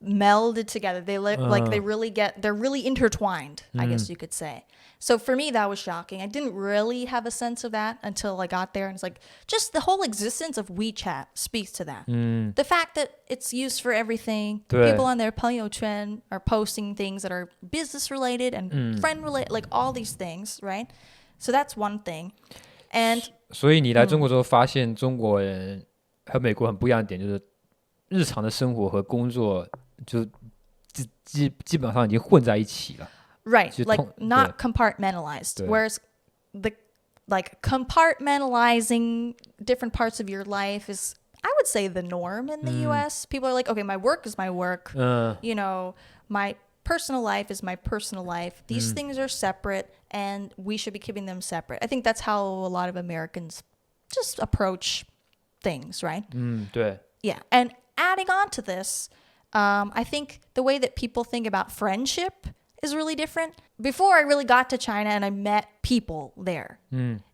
melded together. They they're really intertwined, I guess you could say. So for me, that was shocking. I didn't really have a sense of that until I got there. And it's like, just the whole existence of WeChat speaks to that. The fact that it's used for everything. People on their 朋友圈 are posting things that are business related and friend related, like all these things, right? So that's one thing. And 所以你来中国之后发现中国人和美国很不一样的点就是日常的生活和工作就基本上已经混在一起了。Right, like not compartmentalized. Whereas like compartmentalizing different parts of your life is, I would say, the norm in the US. People are like, okay, my work is my work. My personal life is my personal life. These things are separate and we should be keeping them separate. I think that's how a lot of Americans just approach things, right? 对。Yeah, and adding on to this, I think the way that people think about friendship is really different. Before I really got to China and I met people there,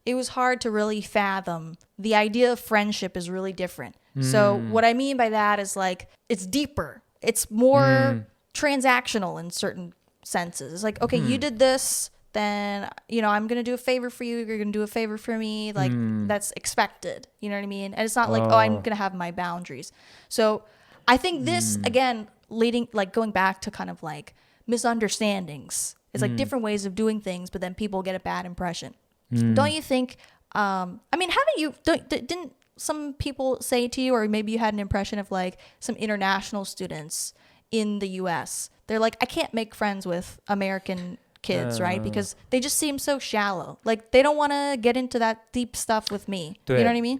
it was hard to really fathom the idea of friendship is really different. So what I mean by that is like it's deeper. It's more transactional in certain senses. It's like, okay, you did this, then, I'm going to do a favor for you. You're going to do a favor for me. Like that's expected. You know what I mean? And it's not like, I'm going to have my boundaries. So I think this, again, going back to kind of like misunderstandings. It's like different ways of doing things, but then people get a bad impression. Don't you think, didn't some people say to you, or maybe you had an impression of like some international students in the US, they're like, I can't make friends with American kids, right? Because they just seem so shallow. Like they don't want to get into that deep stuff with me. You know what I mean?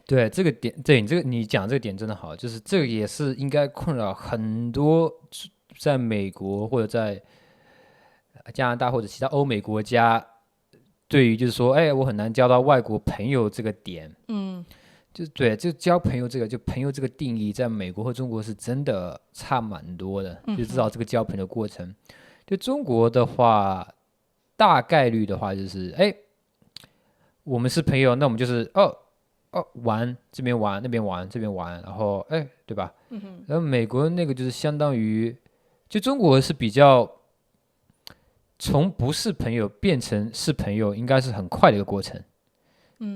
对，这个点，对你讲这个点真的好，就是这个也是应该困扰很多在美国或者在加拿大或者其他欧美国家，对于就是说，我很难交到外国朋友这个点，就交朋友就朋友这个定义，在美国和中国是真的差蛮多的，就知道这个交朋友的过程。就中国的话，大概率的话就是，我们是朋友，那我们就是玩这边玩那边玩这边玩，然后对吧？然后美国那个就是相当于，就中国是比较从不是朋友变成是朋友，应该是很快的一个过程。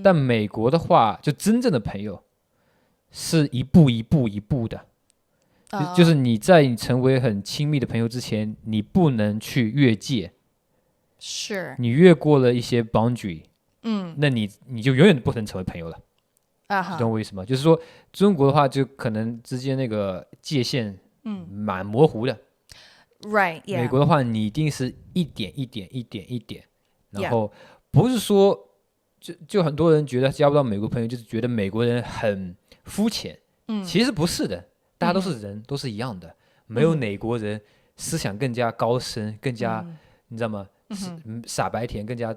但美国的话，就真正的朋友是一步一步的，就是你在你成为很亲密的朋友之前，你不能去越界。是。你越过了一些 boundary，那你就永远不能成为朋友了。你懂我意思吗？就是说，中国的话，就可能之间那个界限蛮模糊的。Right, yeah. 美国的话，你一定是一点，然后不是说。就很多人觉得交不到美国朋友，就是觉得美国人很肤浅。其实不是的，大家都是人，都是一样的，没有哪国人思想更加高深，更加你知道吗？傻白甜，更加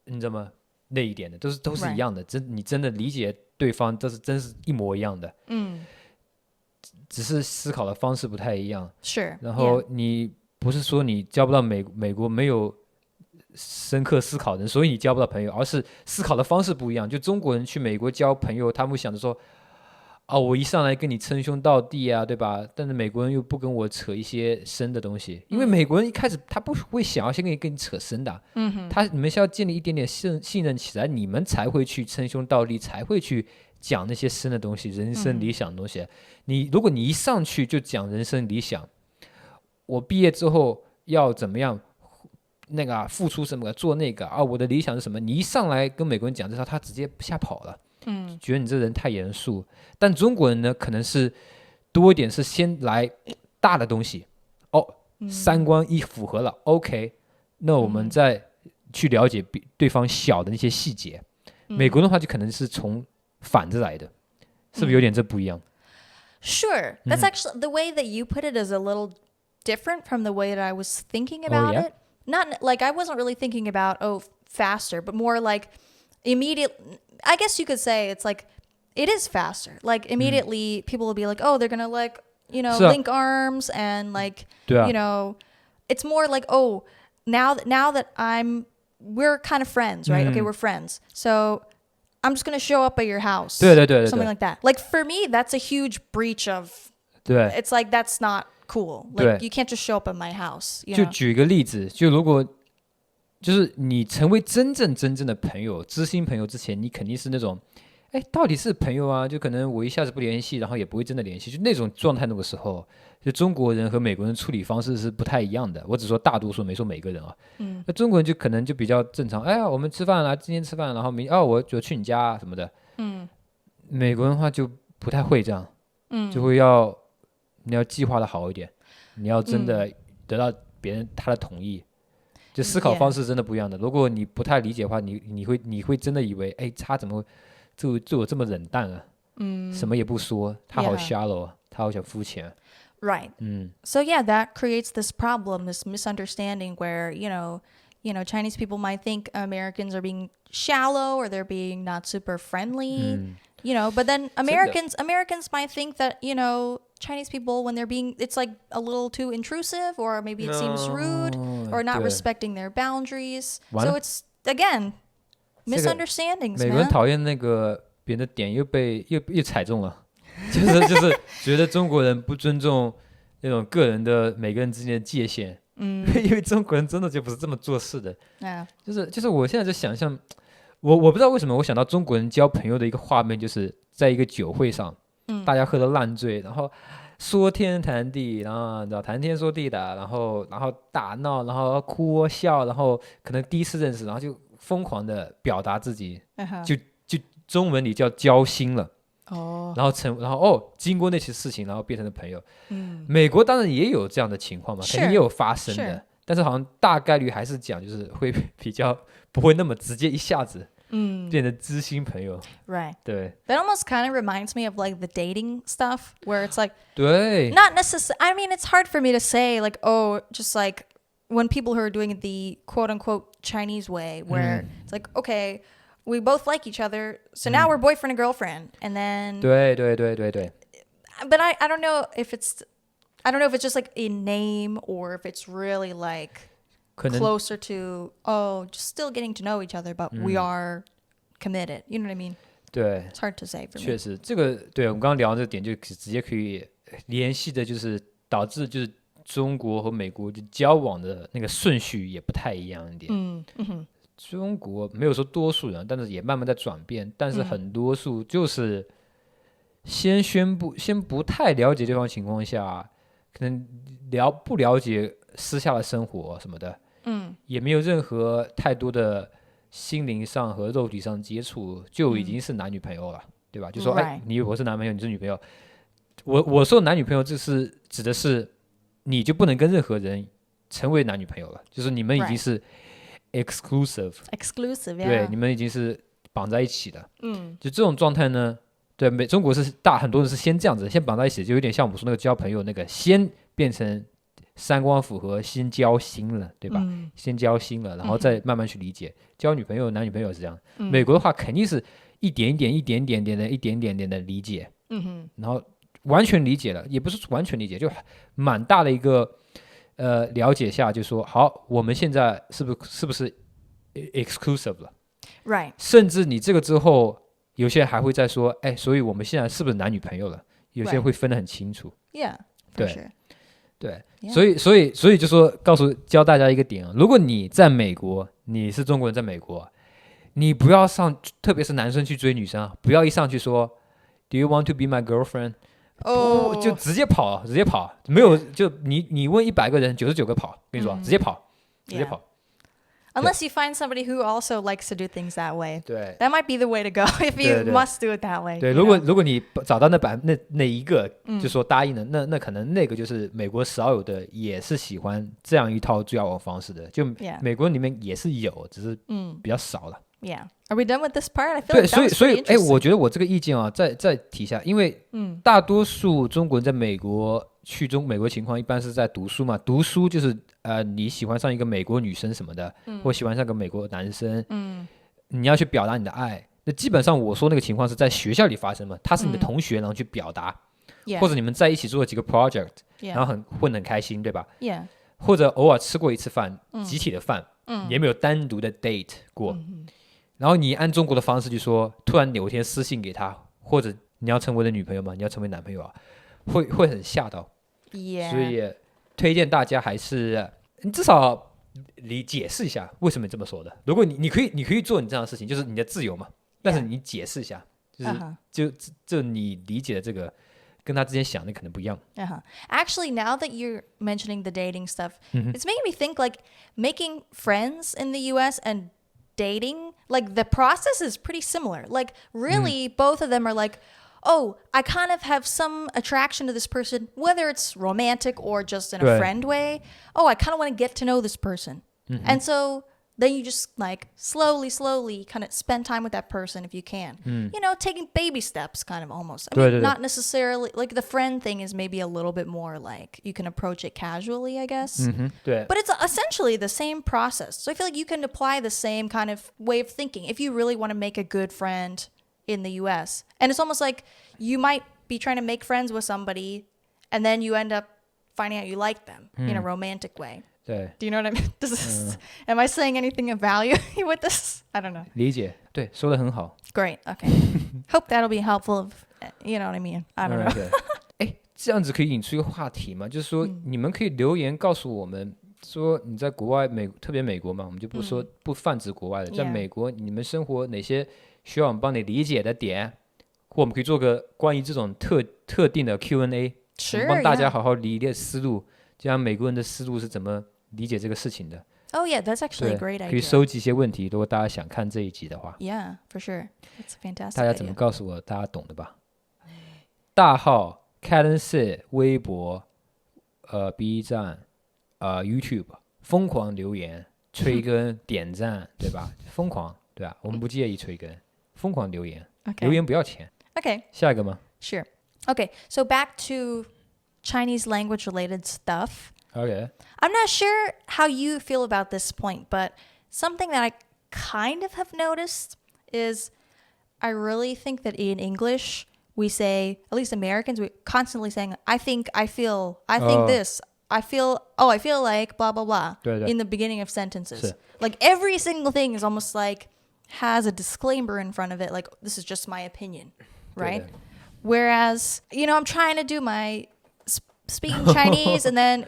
你知道吗？那一点的都是一样的。你真的理解对方，都是真是一模一样的。只是思考的方式不太一样。是。然后你不是说你交不到美国没有深刻思考的人，所以你交不到朋友，而是思考的方式不一样。就中国人去美国交朋友，他们会想着说我一上来跟你称兄道弟啊，对吧？但是美国人又不跟我扯一些深的东西，因为美国人一开始他不会想要先跟你扯深的，你们是要建立一点点信任起来，你们才会去称兄道弟，才会去讲那些深的东西，人生理想的东西。如果你一上去就讲人生理想，我毕业之后要怎么样，那个付出什么，做那个我的理想是什么？你一上来跟美国人讲这套，他直接吓跑了。觉得你这人太严肃。但中国人呢，可能是多一点是先来大的东西，三观一符合了，OK， 那我们再去了解对方小的那些细节。美国的话就可能是从反着来的，是不是有点这不一样？Sure, that's actually the way that you put it is a little different from the way that I was thinking about it. Not like I wasn't really thinking about faster, but more like immediate. I guess you could say it's like it is faster. Like immediately people will be like, they're gonna like link arms and like it's more like now that we're kind of friends, right? Okay, we're friends. So I'm just gonna show up at your house. 对 something like that. Like for me, that's a huge breach of. 对 It's like that's not cool. Like you can't just show up at my house. 就举一个例子，就如果就是你成为真正的朋友、知心朋友之前，你肯定是那种，到底是朋友啊？就可能我一下子不联系，然后也不会真的联系，就那种状态。那个时候，就中国人和美国人处理方式是不太一样的。我只说大多数，没说每个人啊。那中国人就可能就比较正常，我们吃饭了，今天吃饭，然后我就去你家什么的。美国人的话就不太会这样，就会你要计划的好一点，你要真的得到别人他的同意。就思考方式真的不一样的。如果你不太理解的话，你会真的以为，他怎么对我这么冷淡啊？什么也不说，他好 shallow 啊，他好想肤浅。Right. So that creates this problem, this misunderstanding where Chinese people might think Americans are being shallow or they're being not super friendly. But then Americans might think that Chinese people when they're being it's like a little too intrusive or maybe it seems rude or not respecting their boundaries. So it's again misunderstandings. 美国人讨厌那个别人的点又踩中了，就是觉得中国人不尊重那种个人的每个人之间的界限。因为中国人真的就不是这么做事的。就是我现在在想象。我不知道为什么我想到中国人交朋友的一个画面，就是在一个酒会上，大家喝得烂醉，然后说天谈地，然後談天說地的，然後打鬧，然後哭笑，然後可能第一次認識，然後就瘋狂的表達自己，就中文裡叫交心了。然後經過那些事情，然後變成了朋友。美國當然也有這樣的情況嘛，肯定也有發生的，但是好像大概率還是講，就是會比較不會那麼直接一下子。變成知心朋友。Right. 對。That almost kind of reminds me of like the dating stuff where it's like, 對。 not necessarily, I mean, it's hard for me to say like, just like when people who are doing it the quote unquote Chinese way where it's like, okay, we both like each other, so now we're boyfriend and girlfriend. And then. 對。 But I don't know if it's just like a name or if it's really like. Closer to just still getting to know each other, but we are committed. You know what I mean? 对 It's hard to say for me. 确实，这个对我们刚刚聊的这个点就直接可以联系的，就是导致就是中国和美国就交往的那个顺序也不太一样一点。中国没有说多数人，但是也慢慢在转变，但是很多数就是先不太了解对方情况下，可能不了解私下的生活什么的。也没有任何太多的心灵上和肉体上接触，就已经是男女朋友了，对吧？就说我是男朋友，你是女朋友。我说男女朋友，这是指的是你就不能跟任何人成为男女朋友了，就是你们已经是 exclusive， 对，你们已经是绑在一起的。就这种状态呢，对，中国是很多人是先这样子，先绑在一起，就有点像我们说那个交朋友那个，先变成。三观符合，先交心了，对吧？先交心了，然后再慢慢去理解。交女朋友、男女朋友是这样。美国的话，肯定是一点点的理解。然后完全理解了，也不是完全理解，就蛮大的一个了解下，就说好，我们现在是不是 exclusive 了？ Right. 甚至你这个之后，有些人还会在说，哎，所以我们现在是不是男女朋友了？有些人会分得很清楚。Yeah, for 对 sure. 对， Yeah. 所以就说教大家一个点啊，如果你在美国，你是中国人在美国，你不要特别是男生去追女生啊，不要一上去说 Do you want to be my girlfriend？ 不就直接跑，没有就你问100个人，99个跑，跟你说，直接跑。Unless you find somebody who also likes to do things that way. 对 That might be the way to go if you must do it that way. 对，如果你找到那一个就说答应了，那可能那个就是美国少有的，也是喜欢这样一套交往方式的，就美国里面也是有，只是比较少了。Yeah. Are we done with this part? I feel 对， like that was 所以 pretty interesting. 我觉得我这个意见啊，再提一下，因为大多数中国人在美国去美国情况一般是在读书嘛，读书就是你喜欢上一个美国女生什么的，或喜欢上个美国男生，你要去表达你的爱，那基本上我说那个情况是在学校里发生嘛，他是你的同学，然后去表达，或者你们在一起做了几个 project，然后混得很开心，对吧？或者偶尔吃过一次饭，集体的饭，也没有单独的 date 过。然后你按中国的方式去说，突然有一天私信给他，或者你要成为我的女朋友吗？你要成为男朋友啊？会很吓到。所以推荐大家还是你至少你解释一下为什么你这么说的。如果你可以做你这样的事情，就是你的自由嘛。但是你解释一下，就你理解的这个跟他之前想的可能不一样。Actually, now that you're mentioning the dating stuff, it's making me think like making friends in the US and dating, like the process is pretty similar. Like really both of them are like, oh, I kind of have some attraction to this person, whether it's romantic or just in a friend way. Oh, I kind of want to get to know this person. And so then you just like slowly kind of spend time with that person if you can. You know, taking baby steps kind of almost. I mean, not necessarily, like the friend thing is maybe a little bit more like you can approach it casually, I guess. But it's essentially the same process. So I feel like you can apply the same kind of way of thinking if you really want to make a good friend in the US. And it's almost like you might be trying to make friends with somebody and then you end up finding out you like them in a romantic way. 对 Do you know what I mean? Am I saying anything of value with this? I don't know. 理解，对，说得很好。 Great. Okay. Hope that'll be helpful. You know what I mean? I don't know. 哎，这样子可以引出一个话题吗？就是说，你们可以留言告诉我们，说你在国外特别美国嘛，我们就不说不泛指国外的，在美国你们生活哪些需要我们帮你理解的点，或我们可以做个关于这种特定的 Q&A， 我们帮大家好好理一列思路，就像美国人的思路是怎么理解这个事情的。Oh yeah, that's actually a great idea. 可以收集一些问题，如果大家想看这一集的话。Yeah, for sure. That's a fantastic idea. 大家怎么告诉我，大家懂的吧？大号 kathrynandsid 微博B 站YouTube 疯狂留言催更点赞，对吧？疯狂，对吧？我们不介意催更，疯狂留言，留言不要钱。Okay. 下一个吗？ Sure. Okay, so back to Chinese language related stuff. Okay. I'm not sure how you feel about this point, but something that I kind of have noticed is I really think that in English, we say, at least Americans, we're constantly saying, I think, I feel, I think this, I feel like, blah, blah, blah, 对对 in the beginning of sentences. 是 Like every single thing is almost like has a disclaimer in front of it, like this is just my opinion, right? 对 Whereas, you know, I'm trying to do my speaking Chinese and then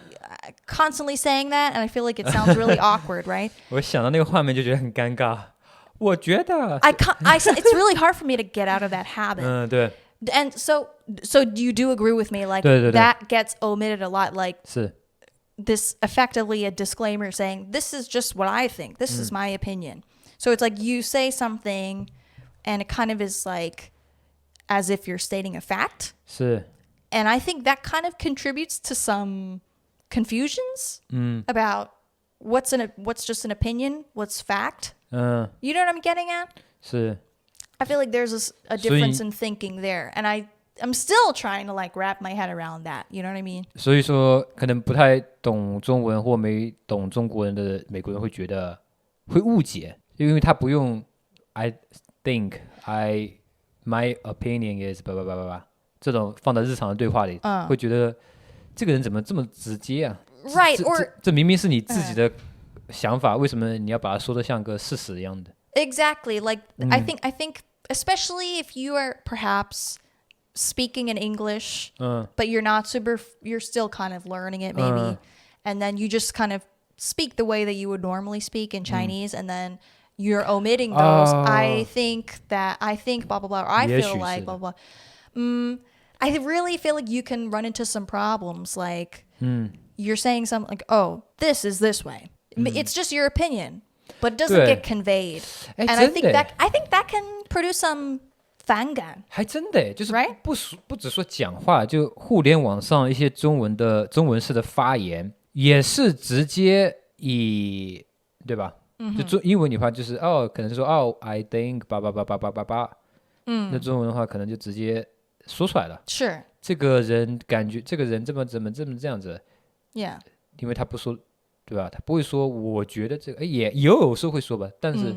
constantly saying that, and I feel like it sounds really awkward, right? 我想到那个画面就觉得很尴尬。我觉得 it's really hard for me to get out of that habit. 对 And so you do agree with me, like 对 that gets omitted a lot, like 是 this effectively a disclaimer saying this is just what I think, this is my opinion. So it's like you say something and it kind of is like as if you're stating a fact. 是 And I think that kind of contributes to some confusions about what's just an opinion, what's fact. You know what I'm getting at? 是 I feel like there's a difference in thinking there. And I'm still trying to like wrap my head around that. You know what I mean? 所以说可能不太懂中文或没懂中国人的美国人会觉得会误解，因为他不用 I think my opinion is 这种放在日常的对话里，会觉得这个人怎么这么直接啊 Right, or 这明明是你自己的想法，为什么你要把它说得像个事实一样的？ exactly. Like I think especially if you are perhaps speaking in English, but you're still kind of learning it maybe, and then you just kind of speak the way that you would normally speak in Chinese, and then you're omitting those. I think blah blah blah, or I feel like blah blah. I really feel like you can run into some problems, like you're saying something like, "Oh, this is this way." It's just your opinion, but it doesn't get conveyed. And I think that can produce some反感。还真的就是不只说讲话，就互联网上一些中文式的发言，也是直接以对吧？就英文的话就是可能是说I think 叭叭叭叭叭叭叭，那中文的话可能就直接说出来了。是这个人感觉这个人怎么这样子 ，Yeah， 因为他不说，对吧？他不会说我觉得这个，也有时候会说吧，但是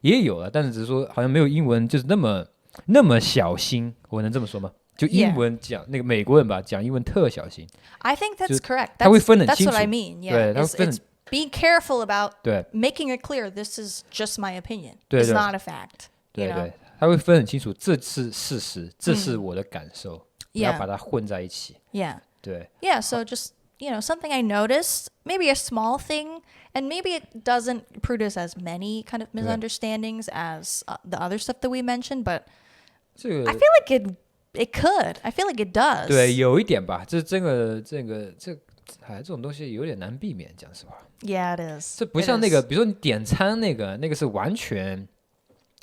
也有了，但是只是说好像没有英文就是那么小心，我能这么说吗？就英文讲那个美国人吧，讲英文特小心。I think that's correct. 他会分得很清楚。That's what I mean. Yeah, 对，他会分。Be careful about making it clear. This is just my opinion. 对 It's not a fact. 对对，他会分很清楚，这是事实，这是我的感受，不要把它混在一起。Yeah. 对。Yeah. So just something I noticed, maybe a small thing, and maybe it doesn't produce as many kind of misunderstandings as the other stuff that we mentioned, but I feel like it could. I feel like it does. 对，有一点吧，这种东西有点难避免，讲实话。Yeah, it is. 这不像那个，比如说你点餐那个是完全。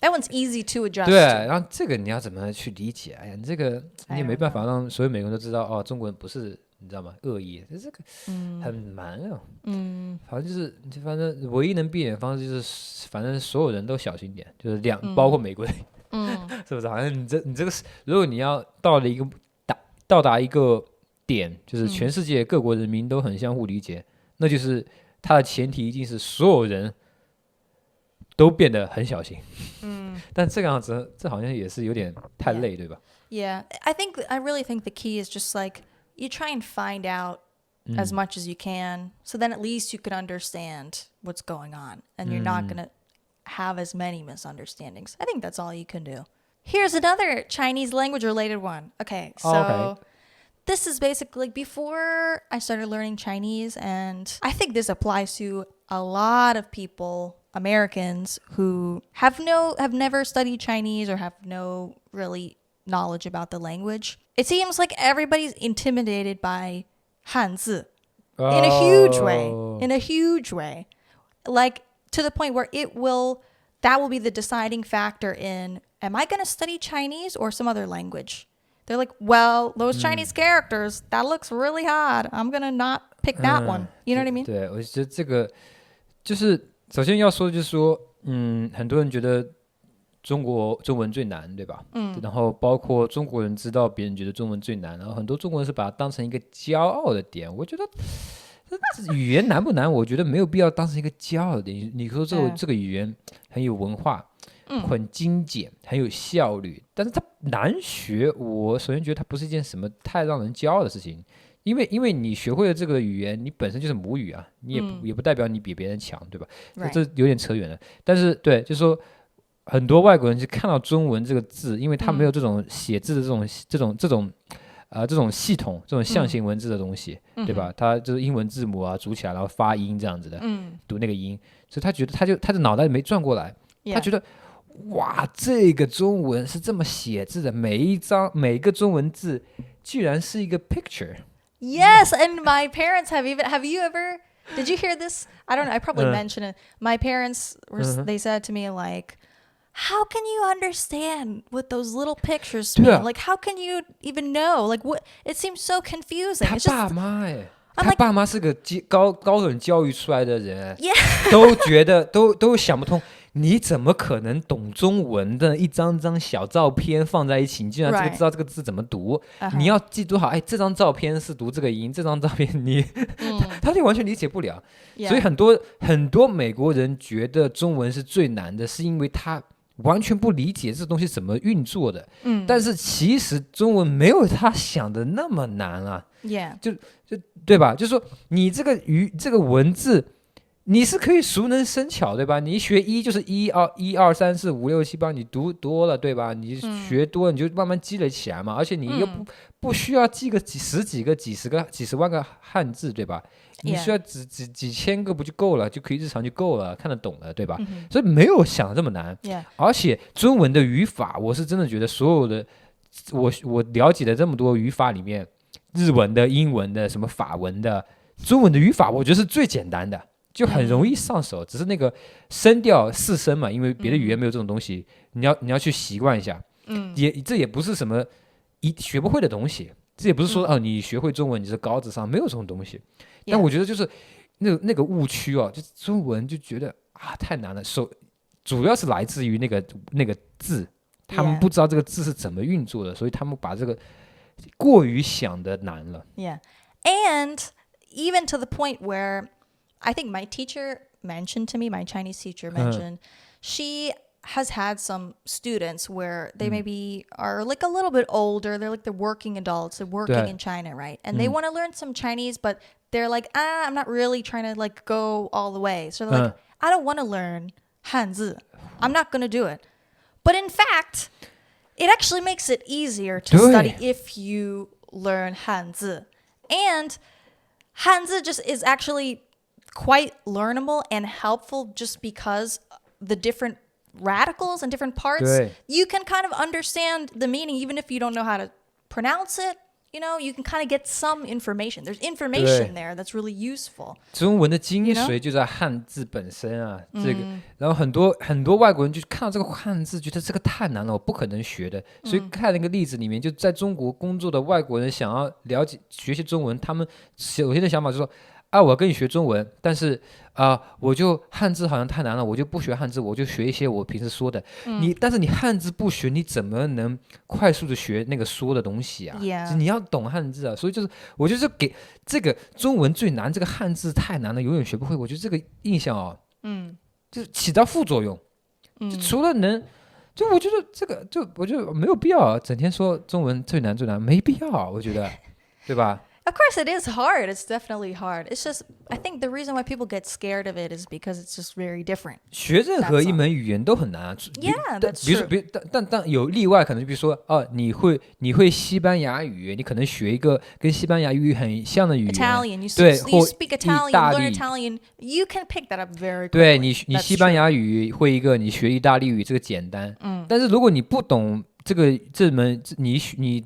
That one's easy to adjust. 对，然后这个你要怎么去理解？哎呀，你这个你也没办法让所有美国人都知道中国人不是你知道吗？恶意，这个很难啊。反正反正唯一能避免的方式就是，反正所有人都小心点，就是包括美国人。是不是？好像你这个，如果你要到达一个点，就是全世界各国人民都很相互理解，那就是它的前提一定是所有人都变得很小心。但这个样子，这好像也是有点太累，对吧？ Yeah, I really think the key is just like you try and find out as much as you can, so then at least you can understand what's going on, and you're not gonna have as many misunderstandings. I think that's all you can do. Here's another Chinese language related one. Okay, so this is basically before I started learning Chinese, and I think this applies to a lot of people, Americans, who have never studied Chinese or have no really knowledge about the language. It seems like everybody's intimidated by Hanzi in a huge way. Like to the point where that will be the deciding factor in, am I going to study Chinese or some other language? They're like, well, those Chinese characters, that looks really hard. I'm going to not pick that one. You know what I mean? 对，我觉得这个就是首先要说的就是说，很多人觉得中文最难，对吧？然后包括中国人知道别人觉得中文最难，然后很多中国人是把它当成一个骄傲的点。我觉得语言难不难？我觉得没有必要当成一个骄傲的点。你说这个语言很有文化，很精简，很有效率，但是它难学。我首先觉得它不是一件什么太让人骄傲的事情，因为你学会了这个语言，你本身就是母语啊，你也不代表你比别人强，对吧？这有点扯远了。但是对，就是说很多外国人就看到中文这个字，因为他没有这种写字的这种系统，这种象形文字的东西，对吧？他就是英文字母啊组起来，然后发音这样子的，读那个音，所以他觉得他的脑袋没转过来，他觉得哇，这个中文是这么写字的，每一个中文字居然是一个 picture。 Yes, and my parents have you ever, did you hear this? I don't know, I probably mentioned it. My parents they said to me like, how can you understand what those little pictures mean? Like, how can you even know? Like, what? It seems so confusing. 他爸妈他爸妈是个高等教育出来的人， Yeah. 都觉得都想不通，你怎么可能懂中文的？一张张小照片放在一起，你居然知道这个字怎么读？你要记读好，哎，这张照片是读这个音，这张照片他就完全理解不了。所以很多美国人觉得中文是最难的，是因为他完全不理解这东西怎么运作的。但是其实中文没有他想的那么难啊。Yeah. 就对吧？就是说你这个文字，你是可以熟能生巧，对吧？你学就是1、2、1、2、3、4、5、6、7、8，你读多了，对吧？你学多了，你就慢慢积累起来嘛。而且你又不需要记个十几个、几十万个汉字，对吧？你需要几千个不就够了？就可以日常就够了，看得懂了，对吧？所以没有想这么难。而且中文的语法，我是真的觉得所有的我了解的这么多语法里面，日文的、英文的、什么法文的、中文的语法，我觉得是最简单的。就很容易上手，只是那个声调4声嘛，因为别的语言没有这种东西，你要去习惯一下。这也不是什么学不会的东西，这也不是说你学会中文你是高智商，没有这种东西。但我觉得就是那个误区哦，就中文就觉得太难了，主要是来自于那个字，他们不知道这个字是怎么运作的，所以他们把这个过于想的难了。Yeah, and even to the point where I think my teacher mentioned to me, my Chinese teacher mentioned, she has had some students where they maybe are like a little bit older. They're like the working adults. They're working in China, right? And they want to learn some Chinese, but they're like, I'm not really trying to like go all the way. So they're like, I don't want to learn Hanzi. I'm not going to do it. But in fact, it actually makes it easier to study if you learn Hanzi. And Hanzi just is actually quite learnable and helpful just because the different radicals and different parts, you can kind of understand the meaning even if you don't know how to pronounce it. You know, you can kind of get some information. There's information there that's really useful. 中文的精髓就在汉字本身啊，这个，然后很多外国人就看到这个汉字，觉得这个太难了，我不可能学的。所以看那个例子里面，就在中国工作的外国人想要了解学习中文，他们首先的想法就是说，我跟你学中文，但是我就汉字好像太难了，我就不学汉字，我就学一些我平时说的。但是你汉字不学，你怎么能快速的学那个说的东西啊？你要懂汉字啊。所以就是我觉得给这个中文最难，这个汉字太难了，永远学不会。我觉得这个印象就起到副作用。就除了就我觉得这个我觉得没有必要整天说中文最难，没必要，我觉得，对吧？Of course, it is hard. It's definitely hard. It's just, I think the reason why people get scared of it is because it's just very different. 学任何一门语言都很难啊。Yeah, that's true. 但有例外，可能比如说，你会西班牙语，你可能学一个跟西班牙语很像的语言 Italian, you 对， speak Italian, 意大 you 利 learn Italian, you can pick that up very quickly. 对你西班牙语会一个，你学意大利语这个简单。但是如果你不懂这门你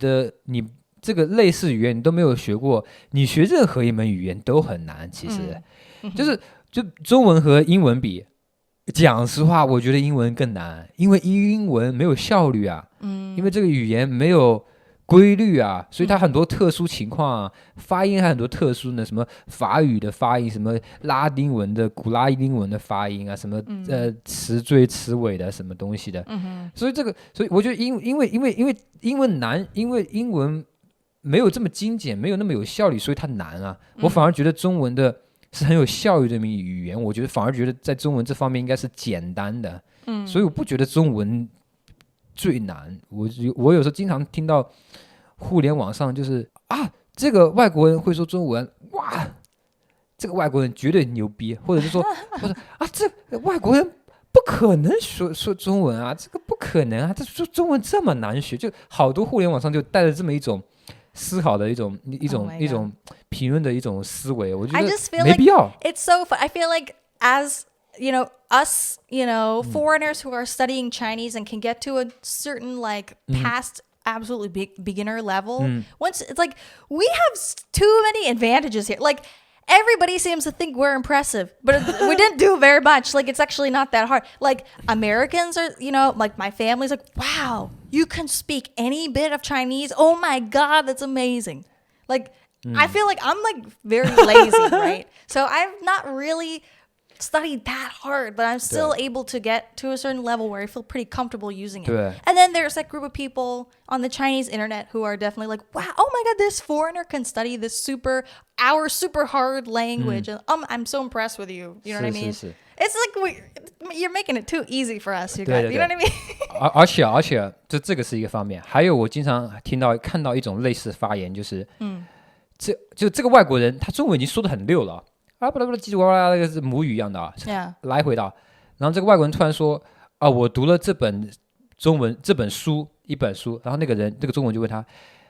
这个类似语言你都没有学过，你学任何一门语言都很难。其实，就中文和英文比，讲实话，我觉得英文更难，因为英文没有效率啊，因为这个语言没有规律啊，所以它很多特殊情况啊，发音还很多特殊的，什么法语的发音，什么拉丁文的古拉丁文的发音啊，什么词缀词尾的什么东西的，所以我觉得因为英文难，因为英文没有这么精简，没有那么有效率，所以它难啊。我反而觉得中文的是很有效率的语言，我觉得反而觉得在中文这方面应该是简单的，所以我不觉得中文最难。我有时候经常听到互联网上就是这个外国人会说中文，哇，这个外国人绝对牛逼，或者是说这个外国人不可能说中文啊，这个不可能啊，这说中文这么难学，就好多互联网上就带着这么一种思考的一种评论的一种思维，我觉得没必要。It's so fun. I feel like as us, foreigners who are studying Chinese and can get to a certain like past absolutely beginner level. Once it's like we have too many advantages here. Like everybody seems to think we're impressive, but we didn't do very much. Like it's actually not that hard. Like Americans are, like my family's like, wow, you can speak any bit of Chinese. Oh my God, that's amazing. Like I feel like I'm like very lazy, right? So I've not really studied that hard, but I'm still able to get to a certain level where I feel pretty comfortable using it. And then there's that group of people on the Chinese internet who are definitely like, wow, oh my God, this foreigner can study this super hard language. And I'm so impressed with you. You know what I mean? It's like you're making it too ezy for us, you guys. You know what I mean? 而且这个是一个方面，还有我经常看到一种类似发言，就是这个外国人他中文已经说得很溜了。啊巴拉巴拉叽里呱啦那个是母语一样的啊， Yeah. 来回的。然后这个外国人突然说啊，我读了这本书一本书，然后那个中文就问他，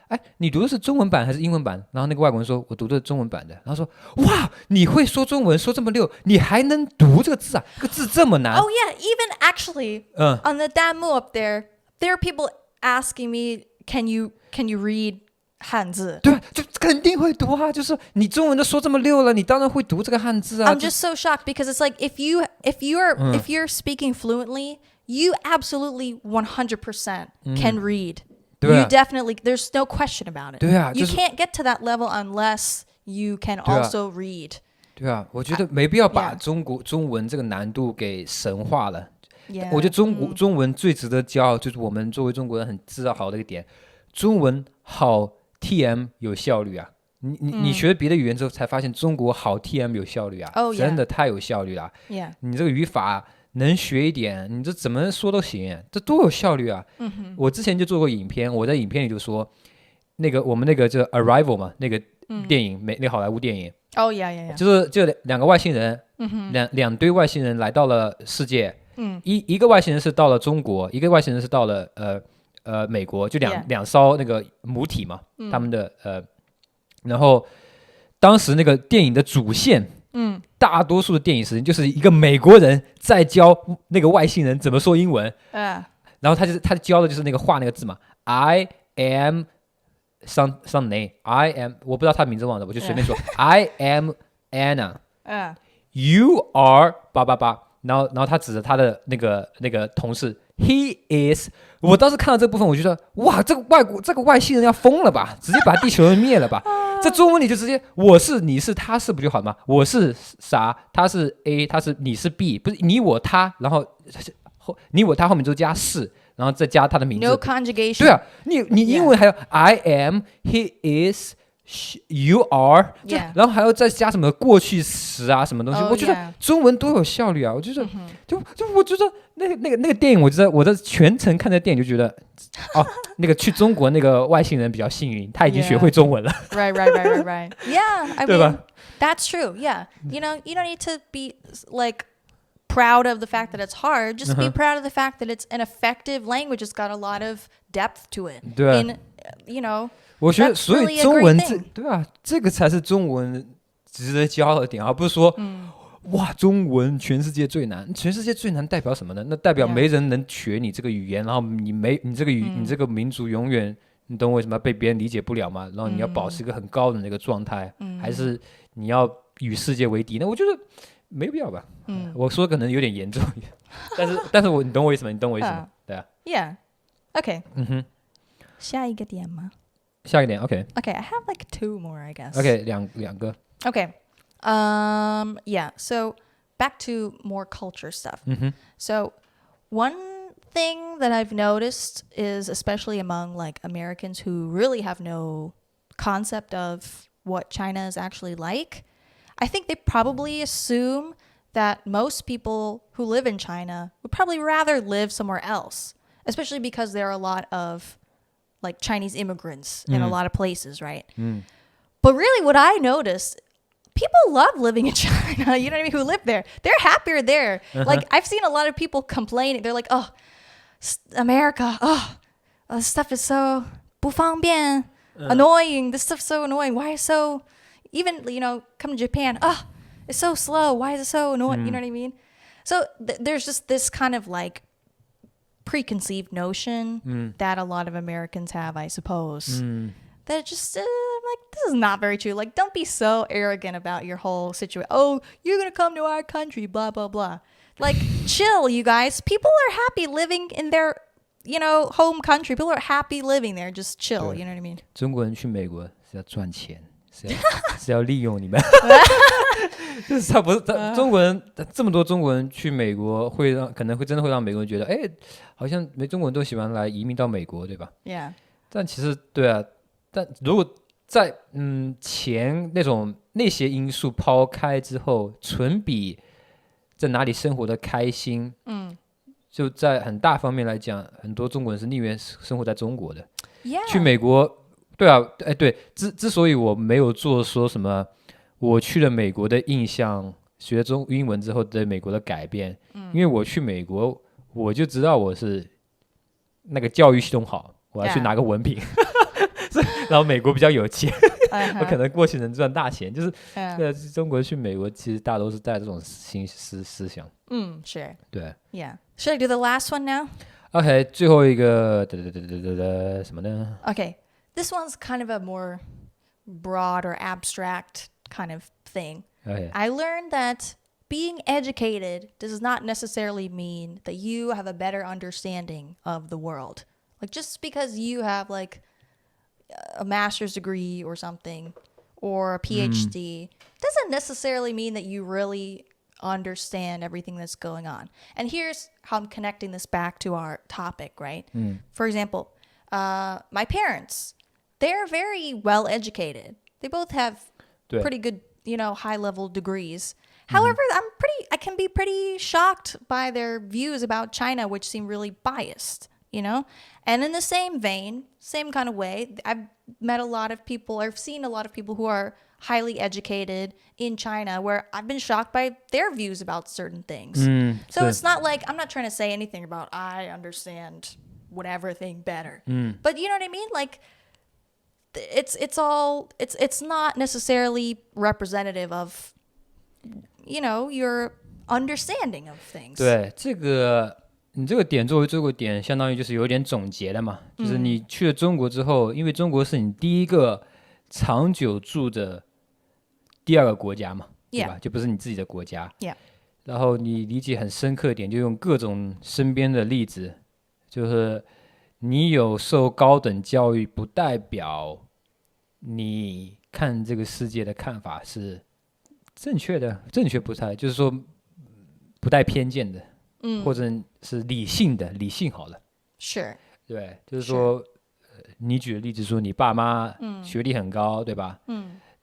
哎，你读的是中文版还是英文版？然后那个外国人说，我读的是中文版的。然后说，哇，你会说中文，说这么溜，你还能读这个字啊？这个字这么难。Oh yeah, even actually, on the Damu up there are people asking me, can you read 汉字？对，就肯定会读啊！就是你中文都说这么溜了，你当然会读这个汉字啊。I'm just so shocked because it's like if you're speaking fluently, you absolutely 100% can read. You definitely, there's no question about it. 对啊， you can't get to that level unless you can also read. 对啊，我觉得没必要把中文这个难度给神化了。我觉得中文最值得骄傲，就是我们作为中国人很自豪的一个点，中文好 TM 有效率啊！你学了别的语言之后，才发现中国好 TM 有效率啊！真的太有效率了。你这个语法能学一点，你这怎么说都行，这多有效率啊！我之前就做过影片，我在影片里就说，我们那个就 Arrival 嘛，那个电影，那个好莱坞电影。就是两个外星人，两堆外星人来到了世界，一个外星人是到了中国，一个外星人是到了美国，就两艘那个母体嘛，他们的然后当时那个电影的主线，大多数的电影时间就是一个美国人在教那个外星人怎么说英文，然后他教的就是那个画那个字嘛 ，I am some name, I am 我不知道他名字忘了，我就随便说，I am Anna, you are 八八八，然后他指着他的那个同事 ，He is。我当时看到这部分，我觉得哇，这个外星人要疯了吧，直接把地球人灭了吧。在中文里就直接我是你是他是不就好吗？我是啥，他是 A， 你是 B， 不是你我他，然后你我他后面就加是，然后再加他的名字。No conjugation。对啊，你英文还有 I am, he is, you are， 然后还要再加什么过去时啊，什么东西。我觉得中文多有效率啊！我觉得我觉得那个电影，我在全程看的电影就觉得，那个去中国那个外星人比较幸运，他已经学会中文了。Right. Yeah, I mean that's true. Yeah, you don't need to be like proud of the fact that it's hard. Just be proud of the fact that it's an effective language. It's got a lot of depth to it. 对啊 In, you know. 我觉得，所以中文对啊，这个才是中文值得骄傲的点，而不是说，哇，中文全世界最难。全世界最难代表什么呢？那代表没人能学你这个语言，然后你这个民族永远，你懂我为什么被别人理解不了吗？然后你要保持一个很高的那个状态，还是你要与世界为敌呢？我觉得没必要吧。我说可能有点严重，但是你懂我意思吗？对啊。Yeah. Okay. 下一个点吗？下一个点 ，OK。Okay, I have like two more, I guess. OK， 两个。Okay. Yeah. So back to more culture stuff. So one thing that I've noticed is, especially among like Americans who really have no concept of what China is actually like, I think they probably assume that most people who live in China would probably rather live somewhere else, especially because there are a lot of like Chinese immigrants in a lot of places, right? But really what I noticed, people love living in China, you know what I mean, who live there. They're happier there. Like I've seen a lot of people complaining. They're like, oh, America, this stuff is so 不方便, annoying. This stuff's so annoying. Why is so, even, come to Japan, it's so slow. Why is it so annoying? You know what I mean? So there's just this kind of like preconceived notion that a lot of Americans have, I suppose. That just like, this is not very true. Like, don't be so arrogant about your whole situation. Oh, you're gonna come to our country, blah blah blah. Like, chill, you guys. People are happy living in their, home country. People are happy living there. Just chill. You know what I mean? 中国人去美国是要赚钱，是要利用你们。就是他不是中国人，这么多中国人去美国，可能会真的会让美国人觉得，哎，好像中国人都喜欢来移民到美国，对吧？ Yeah. 但其实对啊，但如果在钱那些因素抛开之后，纯比在哪里生活的开心，就在很大方面来讲，很多中国人是宁愿生活在中国的。Yeah. 去美国，对啊，对，之所以我没有做说什么。我去了美国的印象，学了英文之后对美国的改变。因为我去美国，我就知道我是那个教育系统好，我要去拿个文凭。然后美国比较有钱，我可能过去能赚大钱。就是中国去美国，其实大多是带这种思想。Sure. 对 Yeah. Should I do the last one now? OK， 最后一个什么呢 Okay. This one's kind of a more broad or abstract kind of thing. Okay. I learned that being educated does not necessarily mean that you have a better understanding of the world. Like just because you have like a master's degree or something or a PhD doesn't necessarily mean that you really understand everything that's going on. And here's how I'm connecting this back to our topic, right? For example, my parents, they're very well educated. They both have pretty good, high level degrees. However, I can be pretty shocked by their views about China, which seem really biased, And in the same vein, same kind of way, I've met a lot of people, I've seen a lot of people who are highly educated in China where I've been shocked by their views about certain things. So it's not like, I'm not trying to say anything about I understand whatever thing better. But you know what I mean? Like, it's not necessarily representative of, your understanding of things. 对，你这个点作为最后一点，相当于就是有点总结了嘛。就是你去了中国之后，因为中国是你第一个长久住的第二个国家嘛，对吧？就不是你自己的国家。然后你理解很深刻一点，就用各种身边的例子，就是你有受高等教育，不代表你看这个世界的看法是正确的，正确不太，就是说不带偏见的。或者是理性好了，是，对，就是说，你举的例子说你爸妈学历很高，对吧？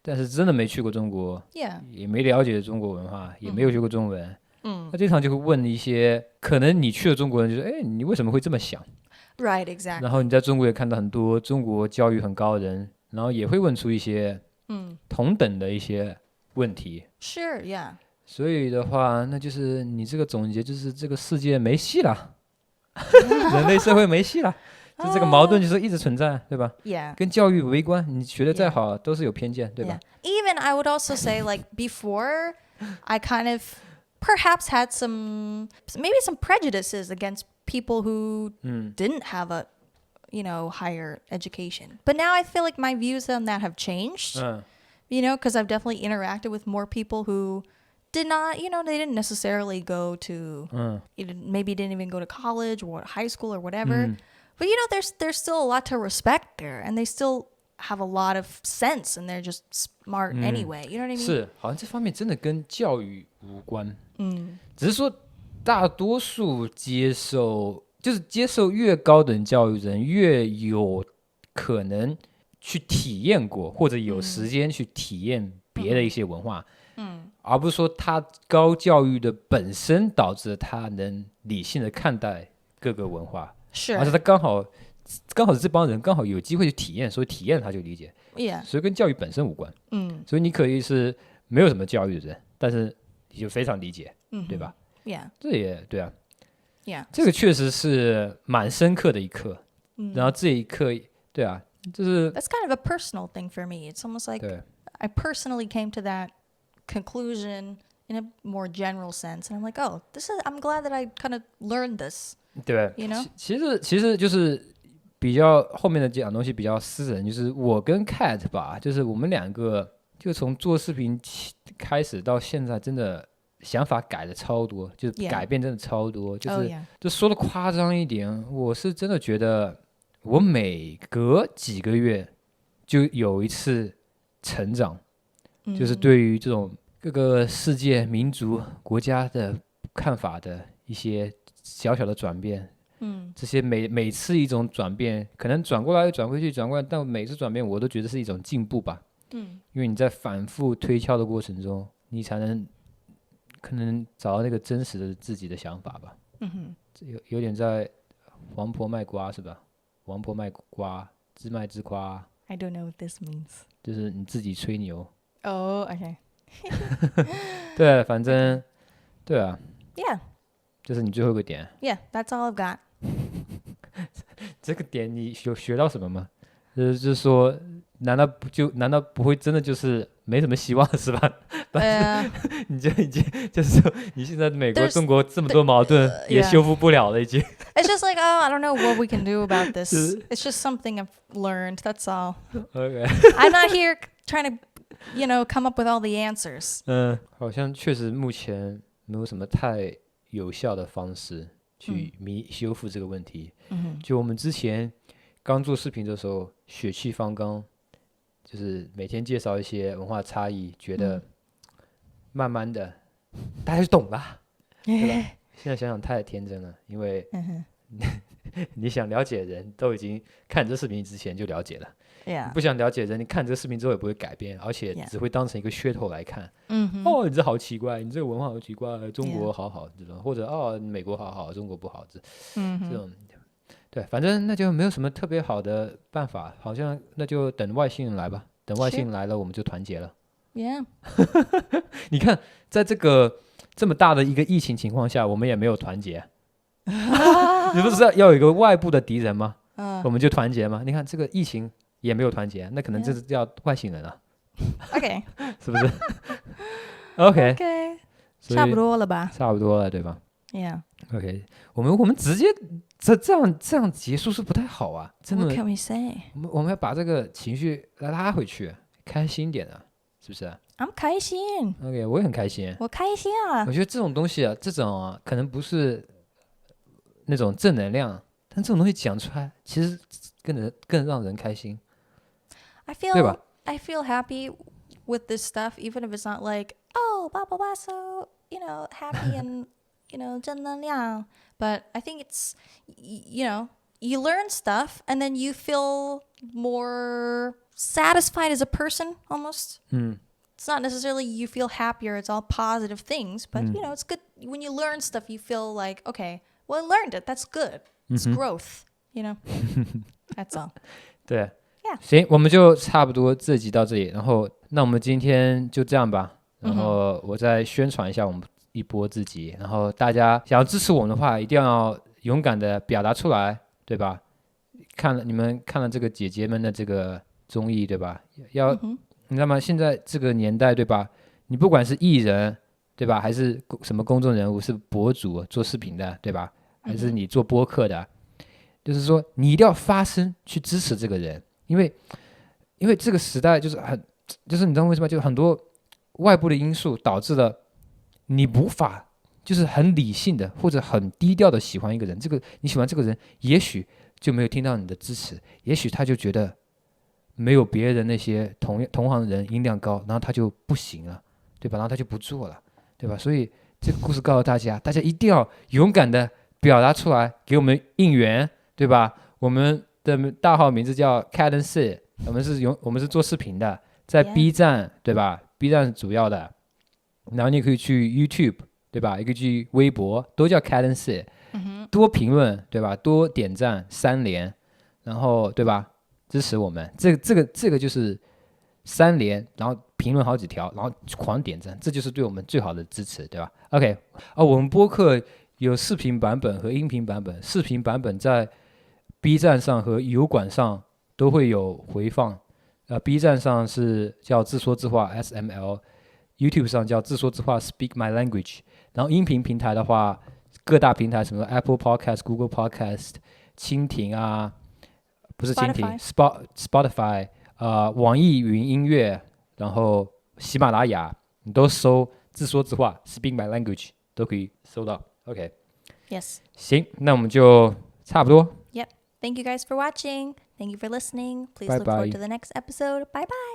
但是真的没去过中国，也没了解中国文化，也没有学过中文，那经常就会问一些，可能你去了中国人就说，你为什么会这么想 ？Right, exactly. 然后你在中国也看到很多中国教育很高的人，然后也会问出一些同等的一些问题。Sure, yeah. 所以的话，那就是你这个总结就是这个世界没戏了，人类社会没戏了，就这个矛盾就是一直存在，对吧？ Yeah. 跟教育无关，你学的再好都是有偏见，对吧？ Even I would also say like before, I kind of perhaps had maybe some prejudices against people who didn't have a, higher education. But now I feel like my views on that have changed, because I've definitely interacted with more people who did not, they didn't necessarily go to, maybe didn't even go to college or high school or whatever. But, there's still a lot to respect there. And they still have a lot of sense and they're just smart anyway. You know what I mean? 是，好像这方面真的跟教育无关。只是说大多数接受越高等教育人越有可能去体验过，或者有时间去体验别的一些文化。而不是说他高教育的本身导致他能理性的看待各个文化，是，而且他刚好是这帮人刚好有机会去体验，所以体验他就理解，所以跟教育本身无关。所以你可以是没有什么教育的人，但是你就非常理解，对吧？这也对啊，这个确实是蛮深刻的一课。然后这一课，对啊，就是 That's kind of a personal thing for me. It's almost like I personally came to that conclusion in a more general sense, and I'm like, oh, I'm glad that I kind of learned this. 对，其实就是比较后面的讲东西比较私人，就是我跟 Kat 吧，就是我们两个就从做视频开始到现在，真的想法改的超多，就是改变真的超多，就说的夸张一点，我是真的觉得我每隔几个月就有一次成长，就是对于这种各个世界民族国家的看法的一些小小的转变，这些每次一种转变，可能转过来转回去转过来，但每次转变我都觉得是一种进步吧。因为你在反复推敲的过程中，你才能可能找到那个真实的自己的想法吧。有点在王婆卖瓜是吧？王婆卖瓜，自卖自夸。I don't know what this means. 就是你自己吹牛。Oh, okay. 对，反正对啊， Yeah, 这是你最后一个点。 yeah, that's all I've got. 这个点你有学到什么吗？就是说难道不会真的就是没什么希望是吧？你就已经就是说你现在美国中国这么多矛盾也修复不了了已经。It's just like, oh, I don't know what we can do about this. It's just something I've learned, that's all. Okay. I'm not here trying to, come up with all the answers. 好像确实目前没有什么太有效的方式去修复这个问题。就我们之前刚做视频的时候血气方刚，就是每天介绍一些文化差异，觉得慢慢的大家就懂了，对吧？现在想想太天真了，因为你想了解人都已经看这视频之前就了解了。Yeah. 你不想了解人，你看这个视频之后也不会改变，而且只会当成一个噱头来看。哦，你这好奇怪，你这个文化好奇怪，中国好好这种，或者美国好好，中国不好这种。对，反正那就没有什么特别好的办法，好像那就等外星人来吧，等外星人来了我们就团结了。Yeah. 你看，在这么大的一个疫情情况下，我们也没有团结。你不是要有一个外部的敌人吗？我们就团结吗？你看这个疫情也没有团结，那可能这是叫外星人啊。OK. 是不是？OK. 差不多了吧？差不多了，对吧？ Yeah. OK. 我们直接这样结束是不太好啊，真的。What can we say? 我们要把这个情绪拉回去，开心点啊，是不是？I'm 开心。OK， 我也很开心。我开心啊！我觉得这种东西啊，可能不是那种正能量，但这种东西讲出来，其实更让人开心。对吧？ I feel happy with this stuff, even if it's not like, oh, blah blah blah, so happy and 正能量. But I think it's you learn stuff and then you feel more satisfied as a person almost. It's not necessarily you feel happier, it's all positive things, but it's good when you learn stuff, you feel like, okay, well, I learned it, that's good. It's growth, that's all. 对。Yeah. 行，我们就差不多这集到这里，然后那我们今天就这样吧，然后我再宣传一下我们一波自己，然后大家想要支持我们的话，一定要勇敢的表达出来，对吧？你们看了这个姐姐们的这个综艺，对吧？你知道吗？现在这个年代，对吧？你不管是艺人，对吧？还是什么公众人物，是博主做视频的，对吧？还是你做播客的，就是说你一定要发声去支持这个人。因为这个时代就是你知道为什么？就是很多外部的因素导致了你无法就是很理性的或者很低调的喜欢一个人。你喜欢这个人，也许就没有听到你的支持，也许他就觉得没有别人那些同行人音量高，然后他就不行了，对吧？然后他就不做了，对吧？所以这个故事告诉大家一定要勇敢的表达出来，给我们应援，对吧？我们的大号名字叫 kathrynandsid， 我们是做视频的，在 B 站，对吧？ B 站是主要的，然后你可以去 YouTube， 对吧？也可以去微博，都叫 kathrynandsid， 多评论，对吧？多点赞3连，然后对吧？支持我们，这个就是3连，然后评论好几条，然后狂点赞，这就是对我们最好的支持，对吧 ？OK， 我们播客有视频版本和音频版本，视频版本在B 站上和油管上都会有回放，B 站上是叫自说自话 SML， YouTube 上叫自说自话 Speak My Language， 然后音频平台的话，各大平台什么 Apple Podcast、Google Podcast、蜻蜓啊，不是蜻蜓 Spotify， 网易云音乐，然后喜马拉雅，你都搜自说自话 Speak My Language 都可以搜到。OK， Yes， 行，那我们就差不多。Yep. Thank you guys for watching. Thank you for listening. Please Bye look forward bye. to the next episode. Bye bye.